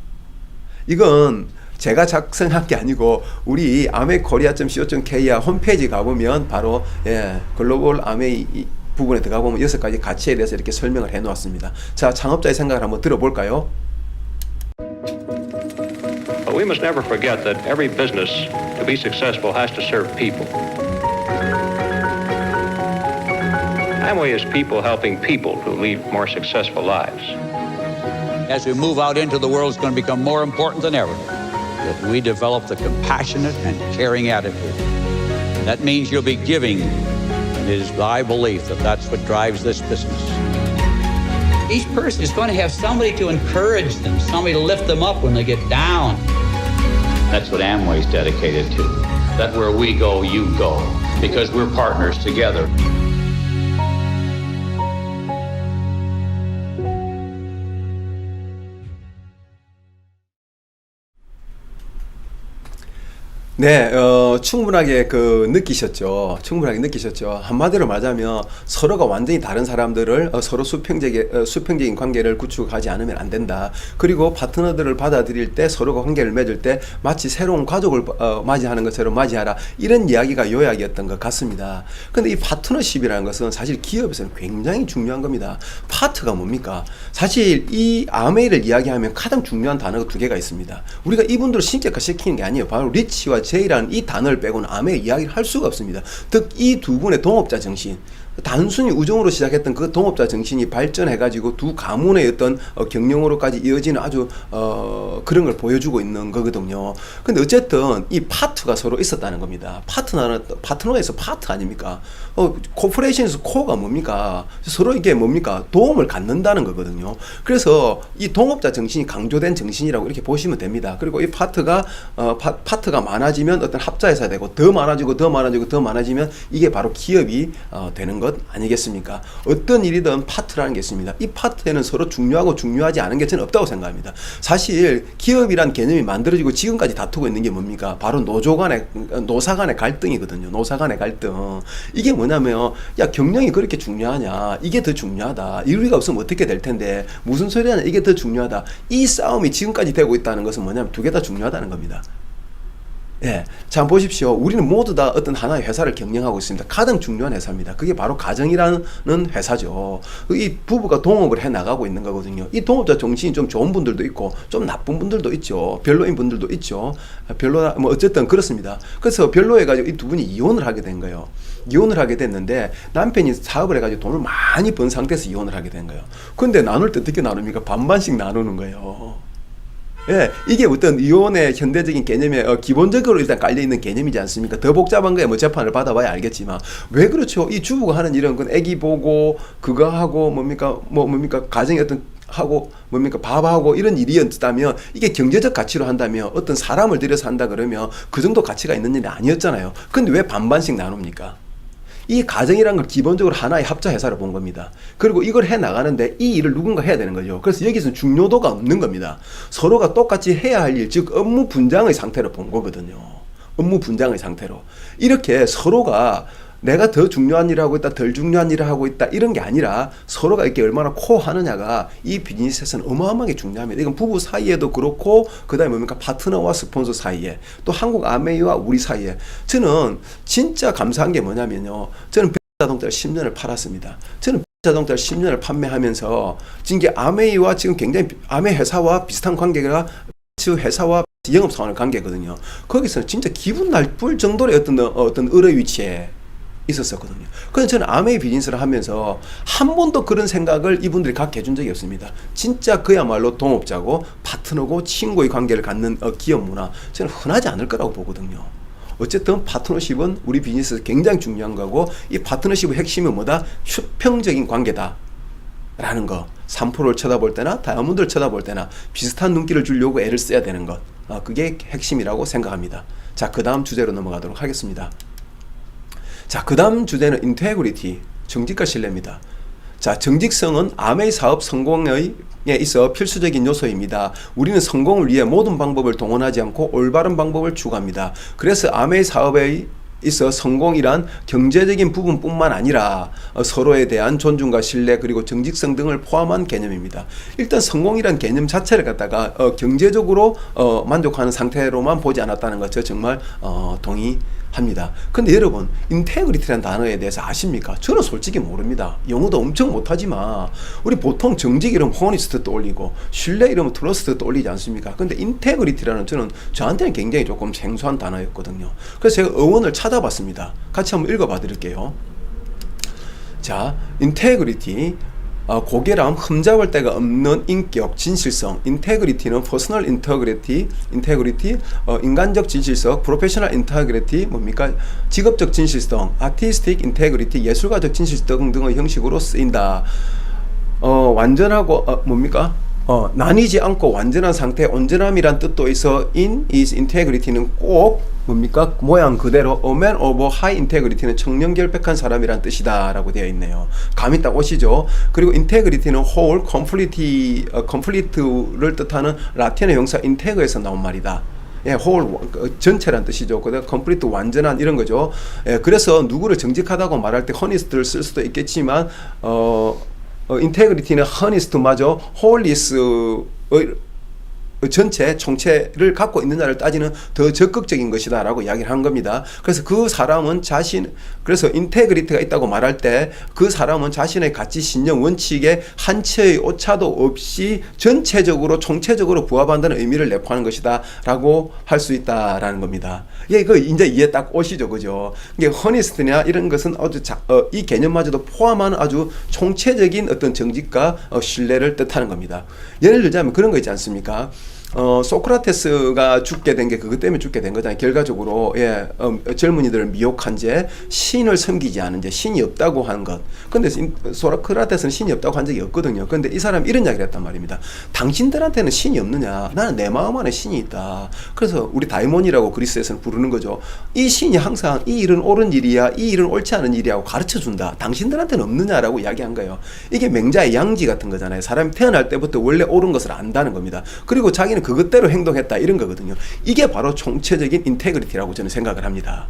이건 제가 작성한 게 아니고 우리 ameikorea.co.kr 홈페이지 가보면 바로 글로벌 아메이 부분에 들어가 보면 6가지 가치에 대해서 이렇게 설명을 해 놓았습니다. 자, 창업자의 생각을 한번 들어볼까요? we must never forget that every business, to be successful, has to serve people. Amway is people helping people to lead more successful lives. As we move out into the world, it's going to become more important than ever that we develop the compassionate and caring attitude. That means you'll be giving, and it is my belief that that's what drives this business. Each person is going to have somebody to encourage them, somebody to lift them up when they get down. That's what Amway's dedicated to. That where we go, you go, because we're partners together. 네, 충분하게 느끼셨죠. 충분하게 느끼셨죠. 한마디로 말하자면 서로가 완전히 다른 사람들을 서로 수평적인 관계를 구축하지 않으면 안 된다. 그리고 파트너들을 받아들일 때 서로가 관계를 맺을 때 마치 새로운 가족을 맞이하는 것처럼 맞이하라. 이런 이야기가 요약이었던 것 같습니다. 근데 이 파트너십이라는 것은 사실 기업에서는 굉장히 중요한 겁니다. 파트가 뭡니까? 사실 이 아메이를 이야기하면 가장 중요한 단어가 두 개가 있습니다. 우리가 이분들을 신격화 시키는 게 아니에요. 바로 리치와 제이라는 이 단어를 빼고는 아메이 이야기를 할 수가 없습니다. 특 이 두 분의 동업자 정신, 단순히 우정으로 시작했던 그 동업자 정신이 발전해가지고 두 가문의 어떤 경영으로까지 이어지는 아주 그런 걸 보여주고 있는 거거든요. 근데 어쨌든 이 파트가 서로 있었다는 겁니다. 파트너에서 파트 아닙니까? 코퍼레이션에서 코가 뭡니까? 서로 이게 뭡니까? 도움을 갖는다는 거거든요. 그래서 이 동업자 정신이 강조된 정신이라고 이렇게 보시면 됩니다. 그리고 이 파트가 많아지면 어떤 합자회사 되고 더 많아지고 더 많아지고 더 많아지면 이게 바로 기업이 되는 것 아니겠습니까? 어떤 일이든 파트라는 게 있습니다. 이 파트에는 서로 중요하고 중요하지 않은 게 저는 없다고 생각합니다. 사실 기업이란 개념이 만들어지고 지금까지 다투고 있는 게 뭡니까? 바로 노사 간의 갈등이거든요. 노사 간의 갈등. 이게 뭐냐면 야 경영이 그렇게 중요하냐? 이게 더 중요하다. 우리가 없으면 어떻게 될 텐데 무슨 소리하냐? 이게 더 중요하다. 이 싸움이 지금까지 되고 있다는 것은 뭐냐면 두 개 다 중요하다는 겁니다. 예. 자, 보십시오. 우리는 모두 다 어떤 하나의 회사를 경영하고 있습니다. 가장 중요한 회사입니다. 그게 바로 가정이라는 회사죠. 이 부부가 동업을 해 나가고 있는 거거든요. 이 동업자 정신이 좀 좋은 분들도 있고, 좀 나쁜 분들도 있죠. 별로인 분들도 있죠. 어쨌든 그렇습니다. 그래서 별로해가지고 이 두 분이 이혼을 하게 된 거예요. 이혼을 하게 됐는데, 남편이 사업을 해가지고 돈을 많이 번 상태에서 이혼을 하게 된 거예요. 근데 나눌 때 어떻게 나눕니까? 반반씩 나누는 거예요. 예, 이게 어떤 이혼의 현대적인 개념에 기본적으로 일단 깔려있는 개념이지 않습니까? 더 복잡한 거에 재판을 받아봐야 알겠지만 왜 그렇죠? 이 주부가 하는 일은 그 애기 보고 그거 하고 뭡니까 가정의 어떤 하고 밥하고 이런 일이었다면 이게 경제적 가치로 한다면 어떤 사람을 들여서 한다 그러면 그 정도 가치가 있는 일이 아니었잖아요. 근데 왜 반반씩 나눕니까? 이 가정이란 걸 기본적으로 하나의 합자 회사로 본 겁니다. 그리고 이걸 해 나가는데 이 일을 누군가 해야 되는 거죠. 그래서 여기서는 중요도가 없는 겁니다. 서로가 똑같이 해야 할 일, 즉 업무 분장의 상태로 본 거거든요. 업무 분장의 상태로. 이렇게 서로가 내가 더 중요한 일을 하고 있다, 덜 중요한 일을 하고 있다, 이런 게 아니라 서로가 이렇게 얼마나 코어하느냐가 이 비즈니스에서는 어마어마하게 중요합니다. 이건 부부 사이에도 그렇고, 그 다음에 뭡니까? 파트너와 스폰서 사이에, 또 한국 아메이와 우리 사이에. 저는 진짜 감사한 게 뭐냐면요. 저는 자동차를 10년을 팔았습니다. 저는 자동차를 10년을 판매하면서 지금 아메이와 지금 굉장히 아메이 회사와 비슷한 관계가 회사와 영업사원의 관계거든요. 거기서는 진짜 기분 나쁠 정도의 어떤 의뢰 위치에 있었거든요. 그래서 저는 아메이 비즈니스를 하면서 한 번도 그런 생각을 이분들이 갖게 해준 적이 없습니다. 진짜 그야말로 동업자고 파트너고 친구의 관계를 갖는 기업 문화, 저는 흔하지 않을 거라고 보거든요. 어쨌든 파트너십은 우리 비즈니스에서 굉장히 중요한 거고, 이 파트너십의 핵심은 뭐다? 수평적인 관계다 라는 거. 3%를 쳐다볼 때나 다이아몬드를 쳐다볼 때나 비슷한 눈길을 주려고 애를 써야 되는 것, 그게 핵심이라고 생각합니다. 자, 그 다음 주제로 넘어가도록 하겠습니다. 자, 그 다음 주제는 인테그리티, 정직과 신뢰입니다. 자, 정직성은 아메이 사업 성공에 있어 필수적인 요소입니다. 우리는 성공을 위해 모든 방법을 동원하지 않고 올바른 방법을 추구합니다. 그래서 아메이 사업에 있어 성공이란 경제적인 부분뿐만 아니라 서로에 대한 존중과 신뢰 그리고 정직성 등을 포함한 개념입니다. 일단 성공이란 개념 자체를 갖다가 경제적으로 만족하는 상태로만 보지 않았다는 것, 저 정말 합니다. 근데 여러분, 인테그리티라는 단어에 대해서 아십니까? 저는 솔직히 모릅니다. 영어도 엄청 못하지만 우리 보통 정직 이러면 호니스트 떠올리고 신뢰 이러면 트러스트 떠올리지 않습니까? 근데 인테그리티라는 저한테는 굉장히 조금 생소한 단어였거든요. 그래서 제가 어원을 찾아봤습니다. 같이 한번 읽어봐 드릴게요. 자, 인테그리티, 고개람, 흠잡을 데가 없는 인격, 진실성. 인테그리티는 퍼스널 인테그리티, 인간적 진실성, 프로페셔널 인테그리티, 뭡니까? 직업적 진실성, 아티스틱 인테그리티, 예술가적 진실성 등의 형식으로 쓰인다. 완전하고 뭡니까? 나뉘지 않고 완전한 상태, 온전함이란 뜻도 있어 in is integrity는 꼭 뭡니까? 모양 그대로 a man of high integrity는 청렴결백한 사람이란 뜻이다 라고 되어 있네요. 감이 딱 오시죠? 그리고 integrity는 whole, complete를 뜻하는 라틴어 형사 integr에서 나온 말이다. 예, whole, 전체란 뜻이죠. 그다음 complete, 완전한 이런 거죠. 예, 그래서 누구를 정직하다고 말할 때 honest를 쓸 수도 있겠지만 인테그리티는 허니스트마저 홀리스의 전체 총체를 갖고 있느냐를 따지는 더 적극적인 것이다 라고 이야기를 한 겁니다. 그래서 그 사람은 그래서 인테그리티가 있다고 말할 때 그 사람은 자신의 가치, 신념, 원칙에 한 치의 오차도 없이 전체적으로 총체적으로 부합한다는 의미를 내포하는 것이다 라고 할 수 있다라는 겁니다. 예, 그 이제 이해 딱 오시죠, 그죠? 이게 허니스트냐 이런 것은 아주 이 개념마저도 포함하는 아주 총체적인 어떤 정직과 신뢰를 뜻하는 겁니다. 예를 들자면 그런 거 있지 않습니까? 소크라테스가 죽게 된 게 그것 때문에 죽게 된 거잖아요. 결과적으로 젊은이들을 미혹한 죄, 신을 섬기지 않은 죄, 신이 없다고 한 것. 근데 소크라테스는 신이 없다고 한 적이 없거든요. 근데 이 사람이 이런 이야기를 했단 말입니다. 당신들한테는 신이 없느냐? 나는 내 마음 안에 신이 있다. 그래서 우리 다이몬이라고 그리스에서는 부르는 거죠. 이 신이 항상 이 일은 옳은 일이야, 이 일은 옳지 않은 일이라고 가르쳐준다. 당신들한테는 없느냐라고 이야기한 거예요. 이게 맹자의 양지 같은 거잖아요. 사람이 태어날 때부터 원래 옳은 것을 안다는 겁니다. 그리고 자기는 그것대로 행동했다 이런 거거든요. 이게 바로 총체적인 인테그리티라고 저는 생각을 합니다.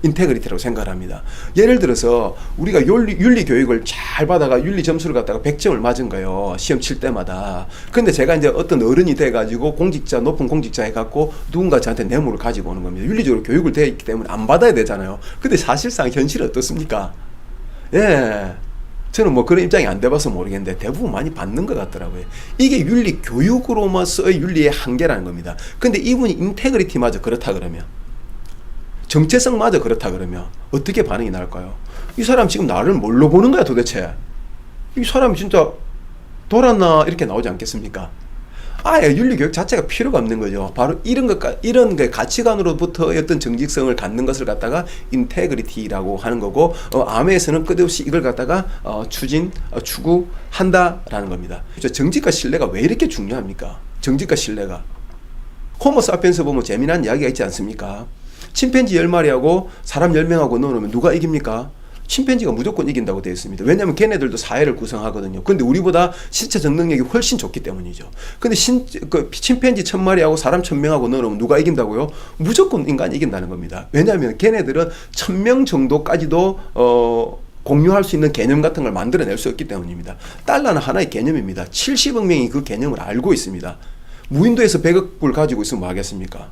인테그리티라고 생각을 합니다. 예를 들어서 우리가 윤리 교육을 잘 받아가 윤리 점수를 갖다가 100점을 맞은 거예요. 시험 칠 때마다. 근데 제가 이제 어떤 어른이 돼가지고 높은 공직자 해갖고 누군가 저한테 뇌물을 가지고 오는 겁니다. 윤리적으로 교육을 되어 있기 때문에 안 받아야 되잖아요. 근데 사실상 현실은 어떻습니까? 예. 저는 뭐 그런 입장이 안 돼봐서 모르겠는데 대부분 많이 받는 것 같더라고요. 이게 윤리 교육으로만서의 윤리의 한계라는 겁니다. 근데 이분이 인테그리티마저 그렇다 그러면, 정체성마저 그렇다 그러면 어떻게 반응이 나올까요? 이 사람 지금 나를 뭘로 보는 거야 도대체? 이 사람이 진짜 돌았나 이렇게 나오지 않겠습니까? 아예 윤리교육 자체가 필요가 없는 거죠. 바로 이런 게 가치관으로부터 어떤 정직성을 갖는 것을 갖다가 인테그리티라고 하는 거고, 암에서는 끝없이 이걸 갖다가 추구한다라는 겁니다. 정직과 신뢰가 왜 이렇게 중요합니까? 정직과 신뢰가. 호모 사피엔스 보면 재미난 이야기가 있지 않습니까? 침팬지 10마리하고 사람 10명하고 넣어놓으면 누가 이깁니까? 침팬지가 무조건 이긴다고 되어 있습니다. 왜냐하면 걔네들도 사회를 구성하거든요. 근데 우리보다 신체 적응력이 훨씬 좋기 때문이죠. 근데 침팬지 1000마리하고 사람 1000명하고 넣어놓으면 누가 이긴다고요? 무조건 인간이 이긴다는 겁니다. 왜냐하면 걔네들은 1000명 정도까지도 공유할 수 있는 개념 같은 걸 만들어낼 수 없기 때문입니다. 달러는 하나의 개념입니다. 70억 명이 그 개념을 알고 있습니다. 무인도에서 100억 불 가지고 있으면 뭐 하겠습니까?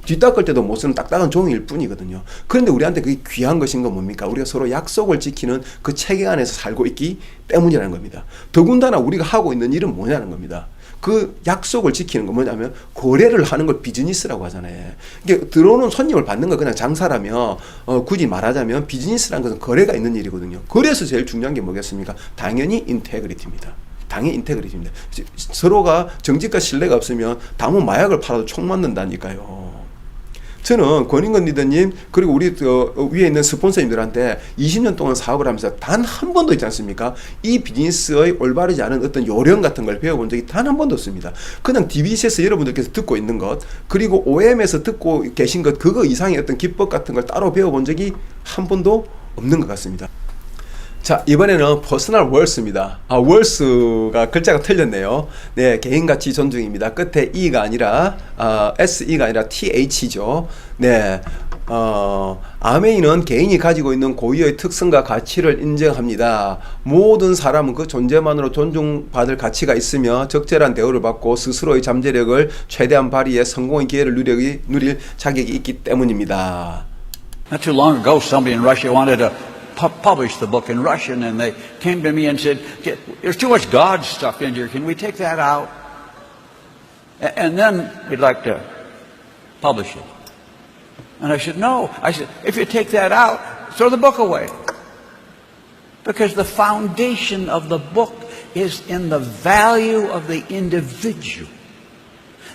뒤닦을 때도 못 쓰는 딱딱한 종이일 뿐이거든요. 그런데 우리한테 그게 귀한 것인 건 뭡니까? 우리가 서로 약속을 지키는 그 체계 안에서 살고 있기 때문이라는 겁니다. 더군다나 우리가 하고 있는 일은 뭐냐는 겁니다. 그 약속을 지키는 건 뭐냐면 거래를 하는 걸 비즈니스라고 하잖아요. 이게 들어오는 손님을 받는 거 그냥 장사라면 굳이 말하자면 비즈니스라는 것은 거래가 있는 일이거든요. 거래에서 제일 중요한 게 뭐겠습니까? 당연히 인테그리티입니다. 당연히 인테그리티입니다. 서로가 정직과 신뢰가 없으면 당무 마약을 팔아도 총 맞는다니까요. 저는 권인건 리더님 그리고 우리 위에 있는 스폰서님들한테 20년 동안 사업을 하면서 단 한 번도 있지 않습니까? 이 비즈니스의 올바르지 않은 어떤 요령 같은 걸 배워본 적이 단 한 번도 없습니다. 그냥 DBC에서 여러분들께서 듣고 있는 것, 그리고 OM에서 듣고 계신 것, 그거 이상의 어떤 기법 같은 걸 따로 배워본 적이 한 번도 없는 것 같습니다. 자, 이번에는 퍼스널 월스입니다. 월스가 글자가 틀렸네요. 네, 개인가치 존중입니다. 끝에 E가 아니라 SE가 아니라 TH죠. 네, 아메이는 개인이 가지고 있는 고유의 특성과 가치를 인정합니다. 모든 사람은 그 존재만으로 존중받을 가치가 있으며 적절한 대우를 받고 스스로의 잠재력을 최대한 발휘해 성공의 기회를 누릴 자격이 있기 때문입니다. Not too long ago, somebody in Russia wanted to publish the book in Russian, and they came to me and said, there's too much God stuff in here. Can we take that out? And then we'd like to publish it. And I said, no. I said, if you take that out, throw the book away. Because the foundation of the book is in the value of the individual.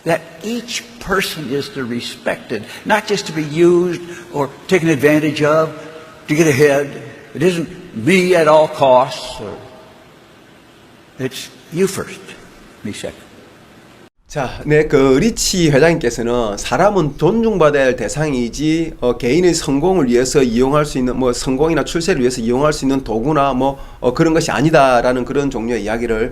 That each person is to be respected, not just to be used or taken advantage of to get ahead. It isn't me at all costs. It's you first, me second. 자, 네, 그 리치 회장님께서는 사람은 존중받아야 할 대상이지 개인의 성공을 위해서 이용할 수 있는 뭐 성공이나 출세를 위해서 이용할 수 있는 도구나 뭐 그런 것이 아니다라는 그런 종류의 이야기를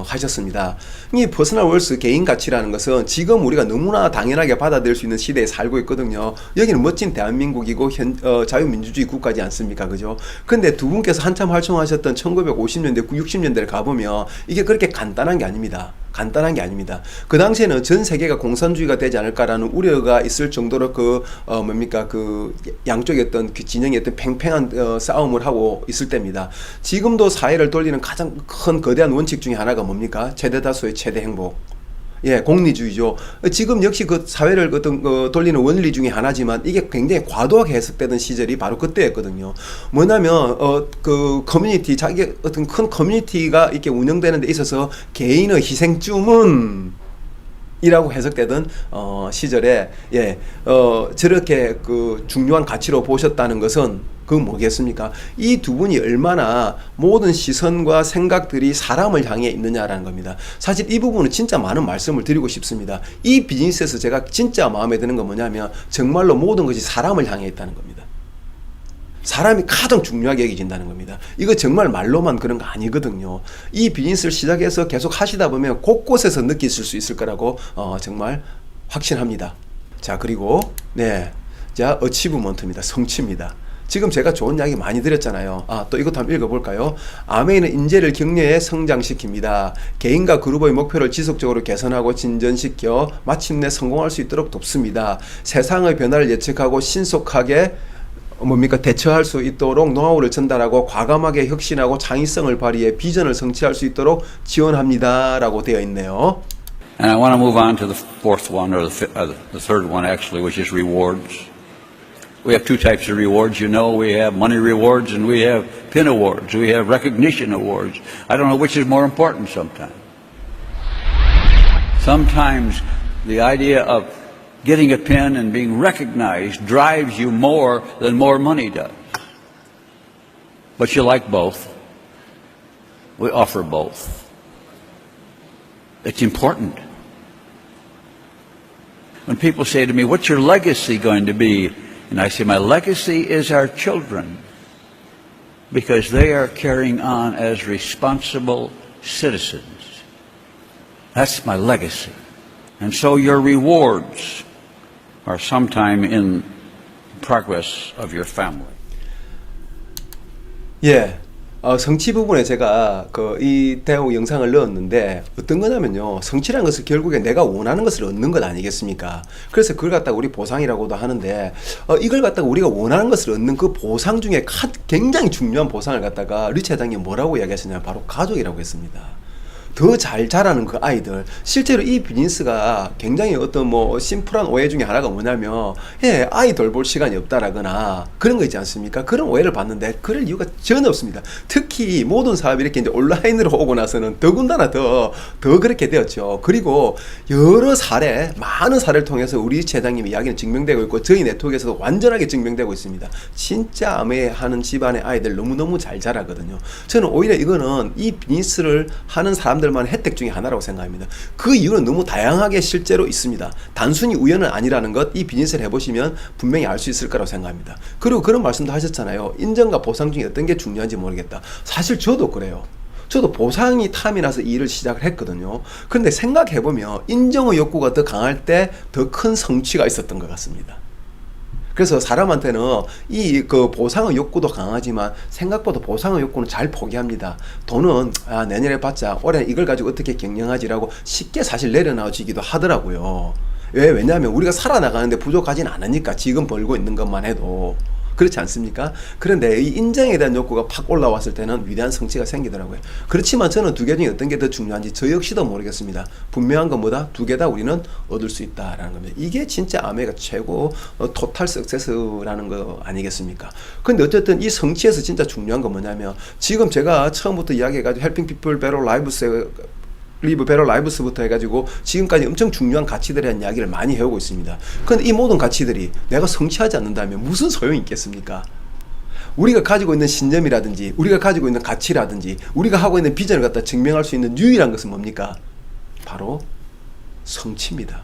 하셨습니다. 이 퍼스널 월스 개인 가치라는 것은 지금 우리가 너무나 당연하게 받아들일 수 있는 시대에 살고 있거든요. 여기는 멋진 대한민국이고 자유민주주의 국가지 않습니까? 그죠? 근데 두 분께서 한참 활동하셨던 1950년대, 60년대를 가보면 이게 그렇게 간단한 게 아닙니다. 간단한 게 아닙니다. 그 당시에는 전 세계가 공산주의가 되지 않을까라는 우려가 있을 정도로 그 양쪽의 어떤 그 진영의 어떤 팽팽한 싸움을 하고 있을 때입니다. 지금도 사회를 돌리는 가장 큰 거대한 원칙 중에 하나가 뭡니까? 최대 다수의 최대 행복. 예, 공리주의죠. 지금 역시 그 사회를 돌리는 원리 중에 하나지만 이게 굉장히 과도하게 해석되던 시절이 바로 그때였거든요. 뭐냐면, 그 커뮤니티, 자기 어떤 큰 커뮤니티가 이렇게 운영되는 데 있어서 개인의 희생주문, 이라고 해석되던 시절에 저렇게 그 중요한 가치로 보셨다는 것은 그 뭐겠습니까? 이 두 분이 얼마나 모든 시선과 생각들이 사람을 향해 있느냐라는 겁니다. 사실 이 부분은 진짜 많은 말씀을 드리고 싶습니다. 이 비즈니스에서 제가 진짜 마음에 드는 건 뭐냐면 정말로 모든 것이 사람을 향해 있다는 겁니다. 사람이 가장 중요하게 여겨진다는 겁니다. 이거 정말 말로만 그런 거 아니거든요. 이 비즈니스를 시작해서 계속 하시다 보면 곳곳에서 느끼실 수 있을 거라고 정말 확신합니다. 자, 그리고 자, 어치브먼트입니다. 성취입니다. 지금 제가 좋은 이야기 많이 드렸잖아요. 또 이것도 한번 읽어볼까요? 아메이는 인재를 격려해 성장시킵니다. 개인과 그룹의 목표를 지속적으로 개선하고 진전시켜 마침내 성공할 수 있도록 돕습니다. 세상의 변화를 예측하고 신속하게 대처할 수 있도록 노하우를 전달하고 과감하게 혁신하고 창의성을 발휘해 비전을 성취할 수 있도록 지원합니다. 라고 되어 있네요. And I want to move on to the fourth one, or the third one actually, which is rewards. We have two types of rewards, you know. We have money rewards and we have pin awards. We have recognition awards. I don't know which is more important sometimes. Sometimes the idea of getting a pin and being recognized drives you more than more money does. But you like both. We offer both. It's important. When people say to me, what's your legacy going to be? And I say, my legacy is our children, because they are carrying on as responsible citizens. That's my legacy. And so your rewards are sometime in progress of your family. 예. 성취 부분에 제가 이 대화 영상을 넣었는데 어떤 거냐면요. 성취라는 것은 결국에 내가 원하는 것을 얻는 것 아니겠습니까? 그래서 그걸 갖다가 우리 보상이라고도 하는데 이걸 갖다가 우리가 원하는 것을 얻는 그 보상 중에 굉장히 중요한 보상을 갖다가 리치 회장님 뭐라고 이야기하셨냐면 바로 가족이라고 했습니다. 더 잘 자라는 그 아이들. 실제로 이 비즈니스가 굉장히 어떤 심플한 오해 중에 하나가 뭐냐면 아이 돌볼 시간이 없다라거나 그런 거 있지 않습니까? 그런 오해를 받는데 그럴 이유가 전혀 없습니다. 특히 모든 사업이 이렇게 이제 온라인으로 오고 나서는 더군다나 더 그렇게 되었죠. 그리고 여러 사례, 많은 사례를 통해서 우리 회장님의 이야기는 증명되고 있고 저희 네트워크에서도 완전하게 증명되고 있습니다. 진짜 아메하는 집안의 아이들 너무너무 잘 자라거든요. 저는 오히려 이거는 이 비즈니스를 하는 사람들만 혜택 중에 하나라고 생각합니다. 그 이유는 너무 다양하게 실제로 있습니다. 단순히 우연은 아니라는 것 이 비즈니스를 해보시면 분명히 알 수 있을 거라고 생각합니다. 그리고 그런 말씀도 하셨잖아요. 인정과 보상 중에 어떤 게 중요한지 모르겠다. 사실 저도 그래요. 저도 보상이 탐이 나서 이 일을 시작을 했거든요. 그런데 생각해보면 인정의 욕구가 더 강할 때 더 큰 성취가 있었던 것 같습니다. 그래서 사람한테는 이 보상의 욕구도 강하지만 생각보다 보상의 욕구는 잘 포기합니다. 돈은 내년에 받자, 올해 이걸 가지고 어떻게 경영하지라고 쉽게 사실 내려놔지기도 하더라고요. 왜냐하면 우리가 살아나가는데 부족하진 않으니까 지금 벌고 있는 것만 해도. 그렇지 않습니까? 그런데 이 인정에 대한 욕구가 팍 올라왔을 때는 위대한 성취가 생기더라고요. 그렇지만 저는 두 개 중에 어떤 게 더 중요한지 저 역시도 모르겠습니다. 분명한 건 뭐다? 두 개 다 우리는 얻을 수 있다라는 겁니다. 이게 진짜 아메이가 최고 토탈 석세스라는 거 아니겠습니까? 근데 어쨌든 이 성취에서 진짜 중요한 건 뭐냐면 지금 제가 처음부터 이야기해가지고 헬핑 피플 베러 라이브스 리브 베러 라이브스부터 해가지고 지금까지 엄청 중요한 가치들에 대한 이야기를 많이 해오고 있습니다. 그런데 이 모든 가치들이 내가 성취하지 않는다면 무슨 소용이 있겠습니까? 우리가 가지고 있는 신념이라든지 우리가 가지고 있는 가치라든지 우리가 하고 있는 비전을 갖다 증명할 수 있는 유일한 것은 뭡니까? 바로 성취입니다.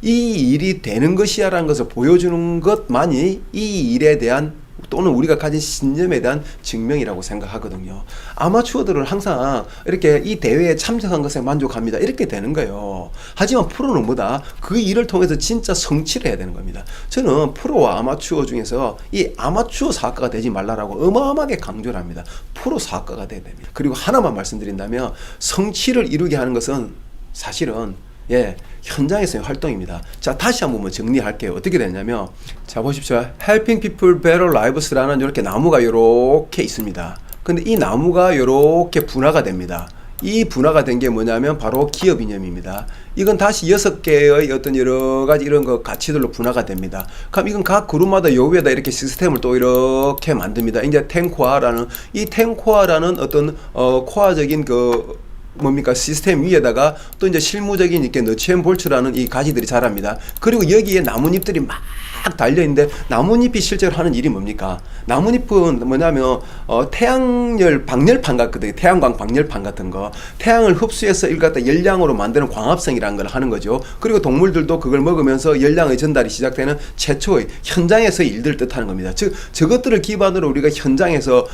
이 일이 되는 것이야 라는 것을 보여주는 것만이 이 일에 대한 또는 우리가 가진 신념에 대한 증명이라고 생각하거든요. 아마추어들은 항상 이렇게 이 대회에 참석한 것에 만족합니다. 이렇게 되는 거예요. 하지만 프로는 뭐다? 그 일을 통해서 진짜 성취를 해야 되는 겁니다. 저는 프로와 아마추어 중에서 이 아마추어 사학가가 되지 말라라고 어마어마하게 강조를 합니다. 프로 사학가가 돼야 됩니다. 그리고 하나만 말씀드린다면 성취를 이루게 하는 것은 사실은 현장에서의 활동입니다. 자, 다시 한번 정리할게요. 어떻게 되냐면, 자, 보십시오. Helping People Better Lives라는 이렇게 나무가 이렇게 있습니다. 근데 이 나무가 이렇게 분화가 됩니다. 이 분화가 된 게 뭐냐면 바로 기업 이념입니다. 이건 다시 6개의 어떤 여러 가지 이런 거 가치들로 분화가 됩니다. 그럼 이건 각 그룹마다 요 위에다 이렇게 시스템을 또 이렇게 만듭니다. 이제 10코어라는 이 10코어라는 어떤 코어적인 뭡니까 시스템 위에다가 또 이제 실무적인 이렇게 너치앤 볼츠라는 이 가지들이 자랍니다. 그리고 여기에 나뭇잎들이 막 달려있는데 나뭇잎이 실제로 하는 일이 뭡니까? 나뭇잎은 뭐냐면 태양열 방열판 같거든요. 태양광 방열판 같은 거. 태양을 흡수해서 이걸 갖다 열량으로 만드는 광합성이라는 걸 하는 거죠. 그리고 동물들도 그걸 먹으면서 열량의 전달이 시작되는 최초의 현장에서의 일들을 뜻하는 겁니다. 즉 저것들을 기반으로 우리가 현장에서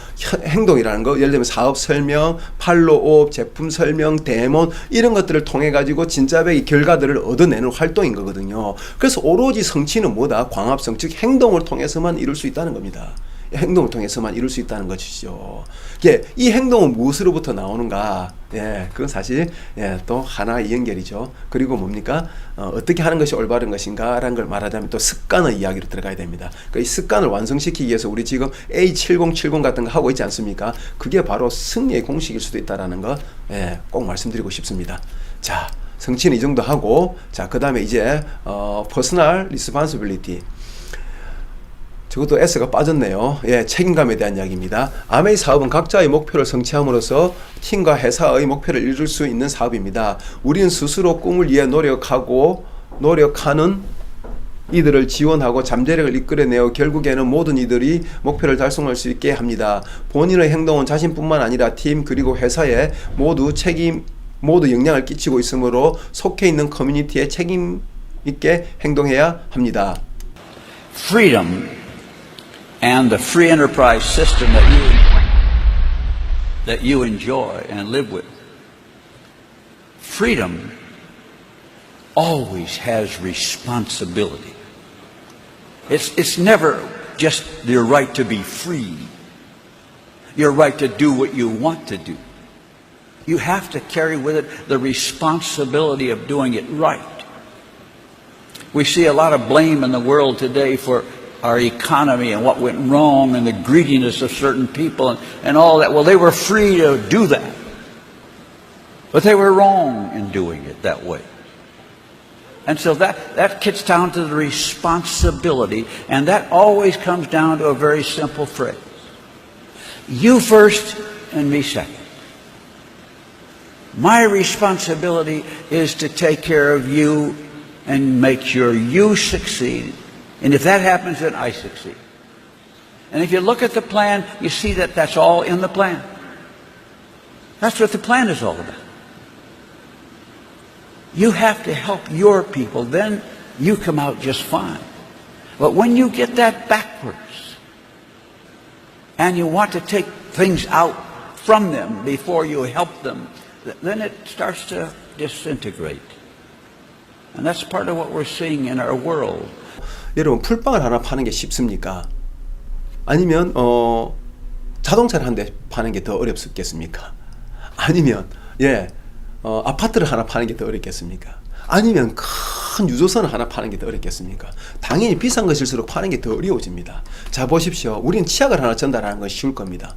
행동이라는 거, 예를 들면 사업 설명, 팔로업, 제품 설명, 데모 이런 것들을 통해 가지고 진짜의 결과들을 얻어내는 활동인 거거든요. 그래서 오로지 성취는 뭐다? 광합성, 즉 행동을 통해서만 이룰 수 있다는 겁니다. 행동을 통해서만 이룰 수 있다는 것이죠. 이 행동은 무엇으로부터 나오는가? 그건 사실 또 하나의 연결이죠. 그리고 뭡니까? 어떻게 하는 것이 올바른 것인가라는 걸 말하자면 또 습관의 이야기로 들어가야 됩니다. 그러니까 이 습관을 완성시키기 위해서 우리 지금 A7070 같은 거 하고 있지 않습니까? 그게 바로 승리의 공식일 수도 있다는 거 꼭 말씀드리고 싶습니다. 자, 성취는 이 정도 하고, 자, 그 다음에 이제 Personal Responsibility. 저것도 S가 빠졌네요. 책임감에 대한 이야기입니다. 아메이 사업은 각자의 목표를 성취함으로써 팀과 회사의 목표를 이룰 수 있는 사업입니다. 우리는 스스로 꿈을 위해 노력하는 이들을 지원하고 잠재력을 이끌어내어 결국에는 모든 이들이 목표를 달성할 수 있게 합니다. 본인의 행동은 자신뿐만 아니라 팀 그리고 회사에 모두 영향을 끼치고 있으므로 속해 있는 커뮤니티에 책임 있게 행동해야 합니다. Freedom and the free enterprise system that you enjoy and live with. Freedom always has responsibility. It's never just your right to be free, your right to do what you want to do. You have to carry with it the responsibility of doing it right. We see a lot of blame in the world today for our economy and what went wrong and the greediness of certain people and all that. Well, they were free to do that. But they were wrong in doing it that way. And so that gets down to the responsibility, and that always comes down to a very simple phrase. You first and me second. My responsibility is to take care of you and make sure you succeed. And if that happens, then I succeed. And if you look at the plan, you see that that's all in the plan. That's what the plan is all about. You have to help your people, then you come out just fine. But when you get that backwards, and you want to take things out from them before you help them, then it starts to disintegrate. And that's part of what we're seeing in our world. 여러분, 풀빵을 하나 파는 게 쉽습니까? 아니면 자동차를 한 대 파는 게 더 어렵겠습니까? 아니면 아파트를 하나 파는 게 더 어렵겠습니까? 아니면 큰 유조선을 하나 파는 게 더 어렵겠습니까? 당연히 비싼 것일수록 파는 게 더 어려워집니다. 자, 보십시오. 우리는 치약을 하나 전달하는 건 쉬울 겁니다.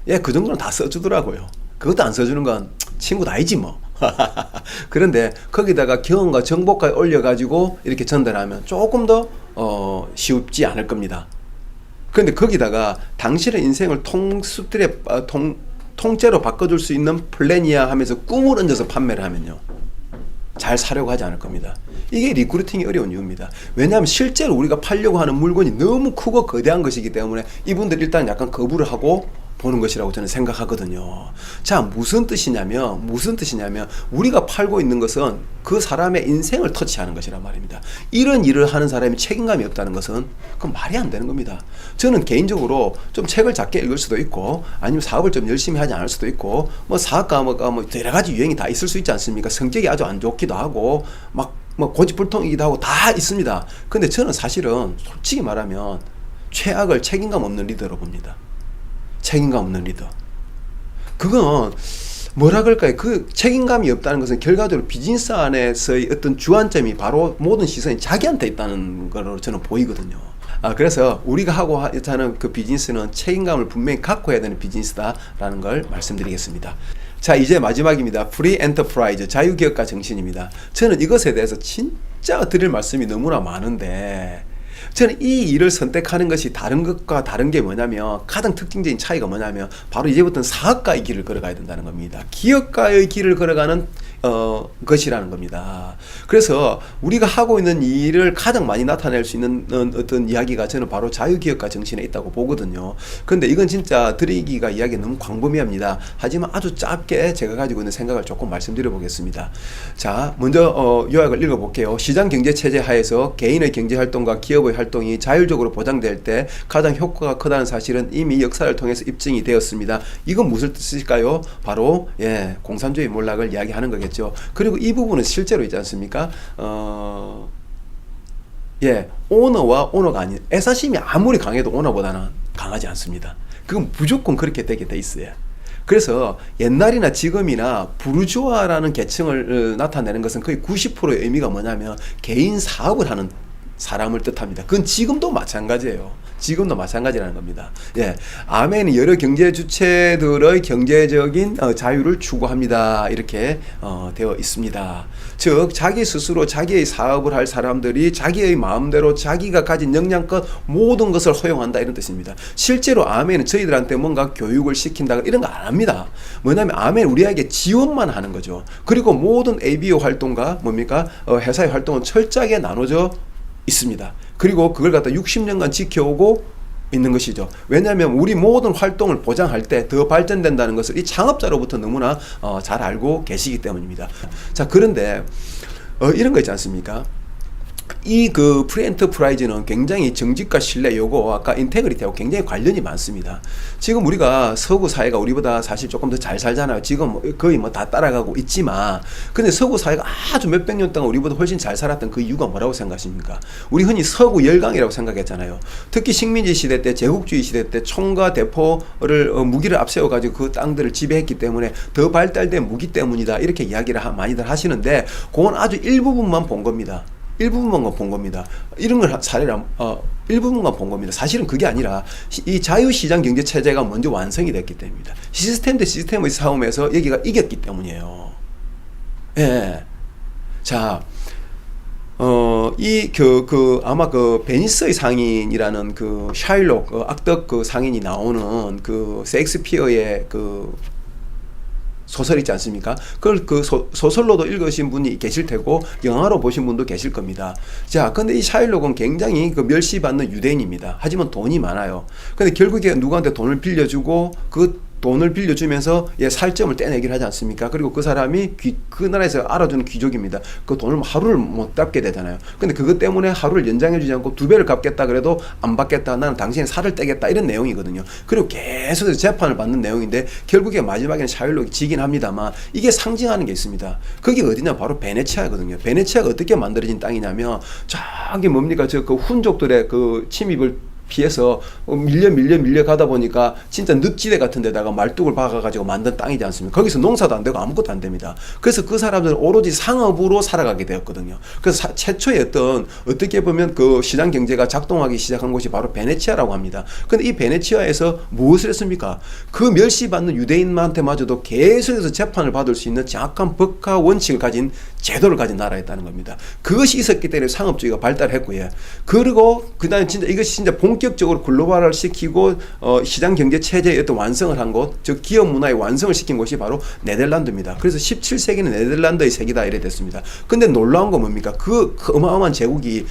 예, 그 정도는 다 써주더라고요. 그것도 안 써주는 건 친구 나이지 뭐. 그런데 거기다가 경험과 정보까지 올려가지고 이렇게 전달하면 조금 더 쉽지 않을 겁니다. 그런데 거기다가 당신의 인생을 통째로 바꿔줄 수 있는 플랜이야 하면서 꿈을 얹어서 판매를 하면요, 잘 사려고 하지 않을 겁니다. 이게 리크루팅이 어려운 이유입니다. 왜냐하면 실제로 우리가 팔려고 하는 물건이 너무 크고 거대한 것이기 때문에 이분들 일단 약간 거부를 하고 보는 것이라고 저는 생각하거든요. 자, 무슨 뜻이냐면 우리가 팔고 있는 것은 그 사람의 인생을 터치하는 것이란 말입니다. 이런 일을 하는 사람이 책임감이 없다는 것은 그건 말이 안 되는 겁니다. 저는 개인적으로 좀 책을 작게 읽을 수도 있고 아니면 사업을 좀 열심히 하지 않을 수도 있고 뭐 사업가 뭐 여러 가지 유행이 다 있을 수 있지 않습니까? 성격이 아주 안 좋기도 하고 막 고집불통이기도 하고 다 있습니다. 근데 저는 사실은 솔직히 말하면 최악을 책임감 없는 리더로 봅니다. 책임감 없는 리더. 그건 뭐라 그럴까요? 그 책임감이 없다는 것은 결과적으로 비즈니스 안에서의 어떤 주안점이 바로 모든 시선이 자기한테 있다는 걸로 저는 보이거든요. 그래서 우리가 하고 하는 그 비즈니스는 책임감을 분명히 갖고 해야 되는 비즈니스다라는 걸 말씀드리겠습니다. 자, 이제 마지막입니다. 프리 엔터프라이즈, 자유기업가 정신입니다. 저는 이것에 대해서 진짜 드릴 말씀이 너무나 많은데 저는 이 일을 선택하는 것이 다른 것과 다른 게 뭐냐면 가장 특징적인 차이가 뭐냐면 바로 이제부터는 사업가의 길을 걸어가야 된다는 겁니다. 기업가의 길을 걸어가는 것이라는 겁니다. 그래서 우리가 하고 있는 일을 가장 많이 나타낼 수 있는 어떤 이야기가 저는 바로 자유기업가 정신에 있다고 보거든요. 그런데 이건 진짜 드리기가 이야기 너무 광범위합니다. 하지만 아주 짧게 제가 가지고 있는 생각을 조금 말씀드려 보겠습니다. 자, 먼저 요약을 읽어볼게요. 시장 경제 체제 하에서 개인의 경제 활동과 기업의 활동이 자율적으로 보장될 때 가장 효과가 크다는 사실은 이미 역사를 통해서 입증이 되었습니다. 이건 무슨 뜻일까요? 바로 공산주의 몰락을 이야기하는 거겠죠. 그리고 이 부분은 실제로 있지 않습니까? 오너와 오너가 아닌 애사심이 아무리 강해도 오너보다는 강하지 않습니다. 그건 무조건 그렇게 되게 돼 있어요. 그래서 옛날이나 지금이나 부르주아라는 계층을 나타내는 것은 거의 90%의 의미가 뭐냐면 개인 사업을 하는 사람을 뜻합니다. 그건 지금도 마찬가지예요. 지금도 마찬가지라는 겁니다. 아멘은 여러 경제 주체들의 경제적인 자유를 추구합니다. 이렇게 되어 있습니다. 즉 자기 스스로 자기의 사업을 할 사람들이 자기의 마음대로 자기가 가진 역량껏 모든 것을 허용한다 이런 뜻입니다. 실제로 아멘은 저희들한테 뭔가 교육을 시킨다 이런 거 안 합니다. 뭐냐면 아멘 우리에게 지원만 하는 거죠. 그리고 모든 ABO 활동과 뭡니까? 회사의 활동은 철저하게 나눠져 있습니다. 그리고 그걸 갖다 60년간 지켜오고 있는 것이죠. 왜냐하면 우리 모든 활동을 보장할 때 더 발전된다는 것을 이 창업자로부터 너무나 잘 알고 계시기 때문입니다. 자, 그런데 이런 거 있지 않습니까? 이 그 프리엔터프라이즈는 굉장히 정직과 신뢰 요거 아까 인테그리티하고 굉장히 관련이 많습니다. 지금 우리가 서구 사회가 우리보다 사실 조금 더 잘 살잖아요. 지금 거의 뭐 다 따라가고 있지만 근데 서구 사회가 아주 몇백 년 동안 우리보다 훨씬 잘 살았던 그 이유가 뭐라고 생각하십니까? 우리 흔히 서구 열강이라고 생각했잖아요. 특히 식민지 시대 때 제국주의 시대 때 총과 대포를 무기를 앞세워 가지고 그 땅들을 지배했기 때문에 더 발달된 무기 때문이다 이렇게 이야기를 많이들 하시는데 그건 아주 일부분만 본 겁니다. 일부분만 본 겁니다. 이런 걸 사례를 일부분만 본 겁니다. 사실은 그게 아니라 이 자유시장 경제 체제가 먼저 완성이 됐기 때문입니다. 시스템 대 시스템의 싸움에서 여기가 이겼기 때문이에요. 자, 아마 그 베니스의 상인이라는 그 샤일록 악덕 그 상인이 나오는 그 셰익스피어의 그 소설 있지 않습니까? 그걸 그 소설로도 읽으신 분이 계실 테고 영화로 보신 분도 계실 겁니다. 자, 근데 이 샤일록은 굉장히 그 멸시받는 유대인입니다. 하지만 돈이 많아요. 근데 결국에 누구한테 돈을 빌려주고 그 돈을 빌려주면서 살점을 떼내기를 하지 않습니까? 그리고 그 사람이 그 나라에서 알아주는 귀족입니다. 그 돈을 하루를 못 갚게 되잖아요. 근데 그것 때문에 하루를 연장해주지 않고 2배를 갚겠다 그래도 안 받겠다. 나는 당신의 살을 떼겠다. 이런 내용이거든요. 그리고 계속 재판을 받는 내용인데 결국에 마지막에는 샤일록이 지긴 합니다만 이게 상징하는 게 있습니다. 그게 어디냐? 바로 베네치아거든요. 베네치아가 어떻게 만들어진 땅이냐면 저기 뭡니까? 그 훈족들의 그 침입을 피해서 밀려 가다 보니까 진짜 늪지대 같은 데다가 말뚝을 박아가지고 만든 땅이지 않습니까? 거기서 농사도 안 되고 아무것도 안 됩니다. 그래서 그 사람들은 오로지 상업으로 살아가게 되었거든요. 그래서 최초의 어떻게 보면 그 시장 경제가 작동하기 시작한 곳이 바로 베네치아라고 합니다. 근데 이 베네치아에서 무엇을 했습니까? 그 멸시받는 유대인한테마저도 계속해서 재판을 받을 수 있는 정확한 법과 원칙을 가진 제도를 가진 나라였다는 겁니다. 그것이 있었기 때문에 상업주의가 발달했고요. 그리고 그다음에 진짜 이것이 진짜 본격적으로 글로벌화를 시키고 시장 경제 체제의 어떤 완성을 한 곳, 즉 기업 문화의 완성을 시킨 곳이 바로 네덜란드입니다. 그래서 17세기는 네덜란드의 세기다 이래 됐습니다. 근데 놀라운 건 뭡니까? 그 어마어마한 제국이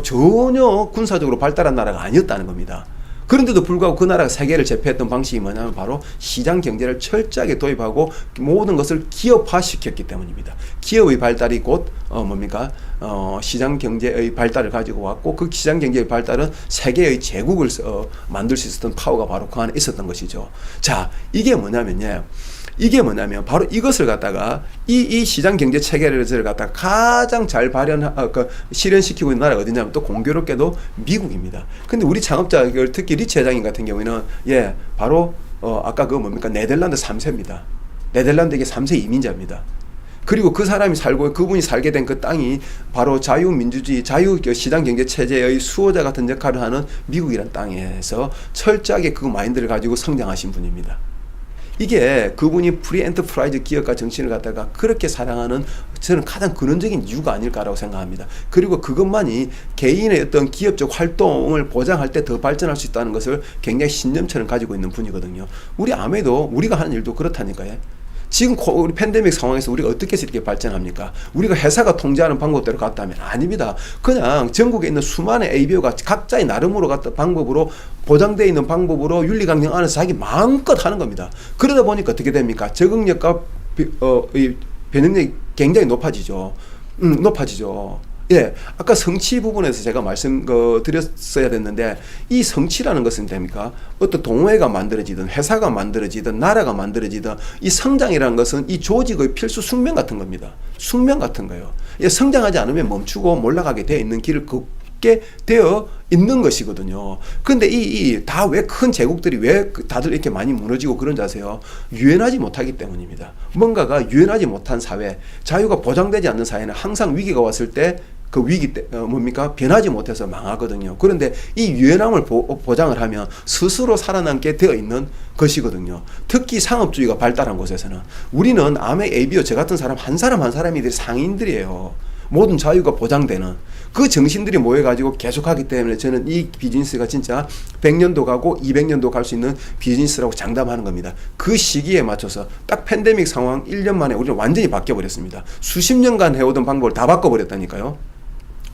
전혀 군사적으로 발달한 나라가 아니었다는 겁니다. 그런데도 불구하고 그 나라가 세계를 제패했던 방식이 뭐냐면 바로 시장 경제를 철저하게 도입하고 모든 것을 기업화시켰기 때문입니다. 기업의 발달이 곧 시장 경제의 발달을 가지고 왔고 그 시장 경제의 발달은 세계의 제국을 만들 수 있었던 파워가 바로 그 안에 있었던 것이죠. 자, 이게 뭐냐면 바로 이것을 갖다가 이 시장 경제 체계를 갖다가 가장 잘 실현시키고 있는 나라가 어디냐면 또 공교롭게도 미국입니다. 근데 우리 창업자들 특히 리치 회장님 같은 경우에는 바로 아까 네덜란드 3세입니다. 네덜란드에게 3세 이민자입니다. 그리고 그 사람이 그분이 살게 된 그 땅이 바로 자유민주주의, 시장경제 체제의 수호자 같은 역할을 하는 미국이라는 땅에서 철저하게 그 마인드를 가지고 성장하신 분입니다. 이게 그분이 프리 엔터프라이즈 기업가 정신을 갖다가 그렇게 사랑하는 저는 가장 근원적인 이유가 아닐까라고 생각합니다. 그리고 그것만이 개인의 어떤 기업적 활동을 보장할 때 더 발전할 수 있다는 것을 굉장히 신념처럼 가지고 있는 분이거든요. 우리 아메도 우리가 하는 일도 그렇다니까요. 지금 우리 팬데믹 상황에서 우리가 어떻게 해서 이렇게 발전합니까? 우리가 회사가 통제하는 방법대로 갔다면 아닙니다. 그냥 전국에 있는 수많은 ABO가 각자의 나름으로 방법으로 보장되어 있는 방법으로 윤리강령 안에서 자기 마음껏 하는 겁니다. 그러다 보니까 어떻게 됩니까? 적응력과 변형력이 굉장히 높아지죠. 예, 아까 성취 부분에서 제가 말씀드렸어야 됐는데 이 성취라는 것은 됩니까? 어떤 동호회가 만들어지든 회사가 만들어지든 나라가 만들어지든 이 성장이라는 것은 이 조직의 필수 숙명 같은 겁니다. 숙명 같은 거예요. 예, 성장하지 않으면 멈추고 몰락하게 되어 있는 길을 걷게 되어 있는 것이거든요. 근데 다 왜 큰 제국들이 왜 다들 이렇게 많이 무너지고 그런지 아세요? 유연하지 못하기 때문입니다. 뭔가가 유연하지 못한 사회, 자유가 보장되지 않는 사회는 항상 위기가 왔을 때 그 위기 때 변하지 못해서 망하거든요. 그런데 이 유연함을 보장을 하면 스스로 살아남게 되어 있는 것이거든요. 특히 상업주의가 발달한 곳에서는 우리는 ABO 저 같은 사람 한 사람이 상인들이에요. 모든 자유가 보장되는 그 정신들이 모여가지고 계속하기 때문에 저는 이 비즈니스가 진짜 100년도 가고 200년도 갈 수 있는 비즈니스라고 장담하는 겁니다. 그 시기에 맞춰서 딱 팬데믹 상황 1년 만에 우리는 완전히 바뀌어버렸습니다. 수십 년간 해오던 방법을 다 바꿔버렸다니까요.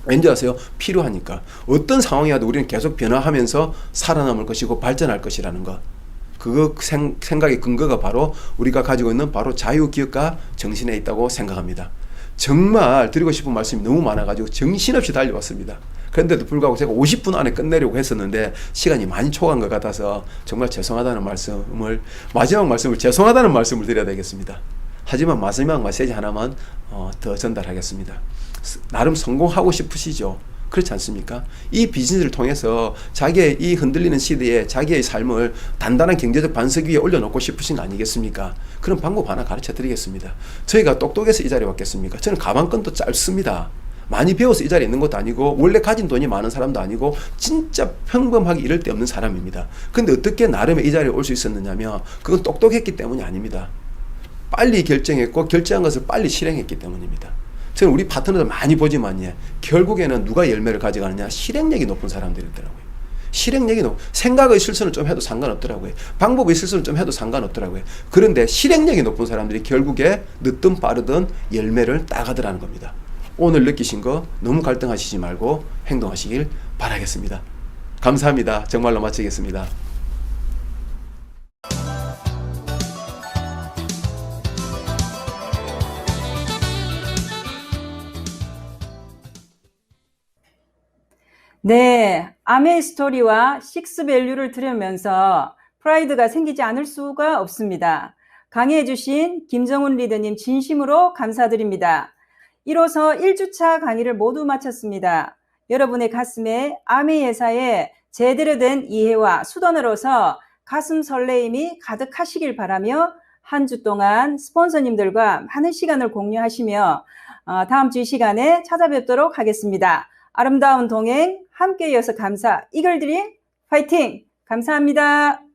왠지 아세요? 필요하니까. 어떤 상황이 와도 우리는 계속 변화하면서 살아남을 것이고 발전할 것이라는 것. 그 생각의 근거가 바로 우리가 가지고 있는 바로 자유기업가 정신에 있다고 생각합니다. 정말 드리고 싶은 말씀이 너무 많아가지고 정신없이 달려왔습니다. 그런데도 불구하고 제가 50분 안에 끝내려고 했었는데 시간이 많이 초과한 것 같아서 정말 마지막 말씀을 죄송하다는 말씀을 드려야 되겠습니다. 하지만 마지막 메시지 하나만 더 전달하겠습니다. 나름 성공하고 싶으시죠? 그렇지 않습니까? 이 비즈니스를 통해서 자기의 이 흔들리는 시대에 자기의 삶을 단단한 경제적 반석 위에 올려놓고 싶으신 거 아니겠습니까? 그런 방법 하나 가르쳐 드리겠습니다. 저희가 똑똑해서 이 자리에 왔겠습니까? 저는 가방끈도 짧습니다. 많이 배워서 이 자리에 있는 것도 아니고 원래 가진 돈이 많은 사람도 아니고 진짜 평범하게 이럴 데 없는 사람입니다. 근데 어떻게 나름의 이 자리에 올 수 있었느냐면 그건 똑똑했기 때문이 아닙니다. 빨리 결정했고 결정한 것을 빨리 실행했기 때문입니다. 저는 우리 파트너들 많이 보지만 결국에는 누가 열매를 가져가느냐? 실행력이 높은 사람들이더라고요. 실행력이 생각의 실수는 좀 해도 상관없더라고요. 방법의 실수는 좀 해도 상관없더라고요. 그런데 실행력이 높은 사람들이 결국에 늦든 빠르든 열매를 따가더라는 겁니다. 오늘 느끼신 거 너무 갈등하시지 말고 행동하시길 바라겠습니다. 감사합니다. 정말로 마치겠습니다. 네, 아메이 스토리와 식스 밸류를 들으면서 프라이드가 생기지 않을 수가 없습니다. 강의해주신 김정훈 리더님 진심으로 감사드립니다. 이로써 1주차 강의를 모두 마쳤습니다. 여러분의 가슴에 아메이 회사의 제대로 된 이해와 수단으로서 가슴 설레임이 가득하시길 바라며 한 주 동안 스폰서님들과 많은 시간을 공유하시며 다음 주 이 시간에 찾아뵙도록 하겠습니다. 아름다운 동행 함께 이어서 감사. 이글드림 파이팅! 감사합니다.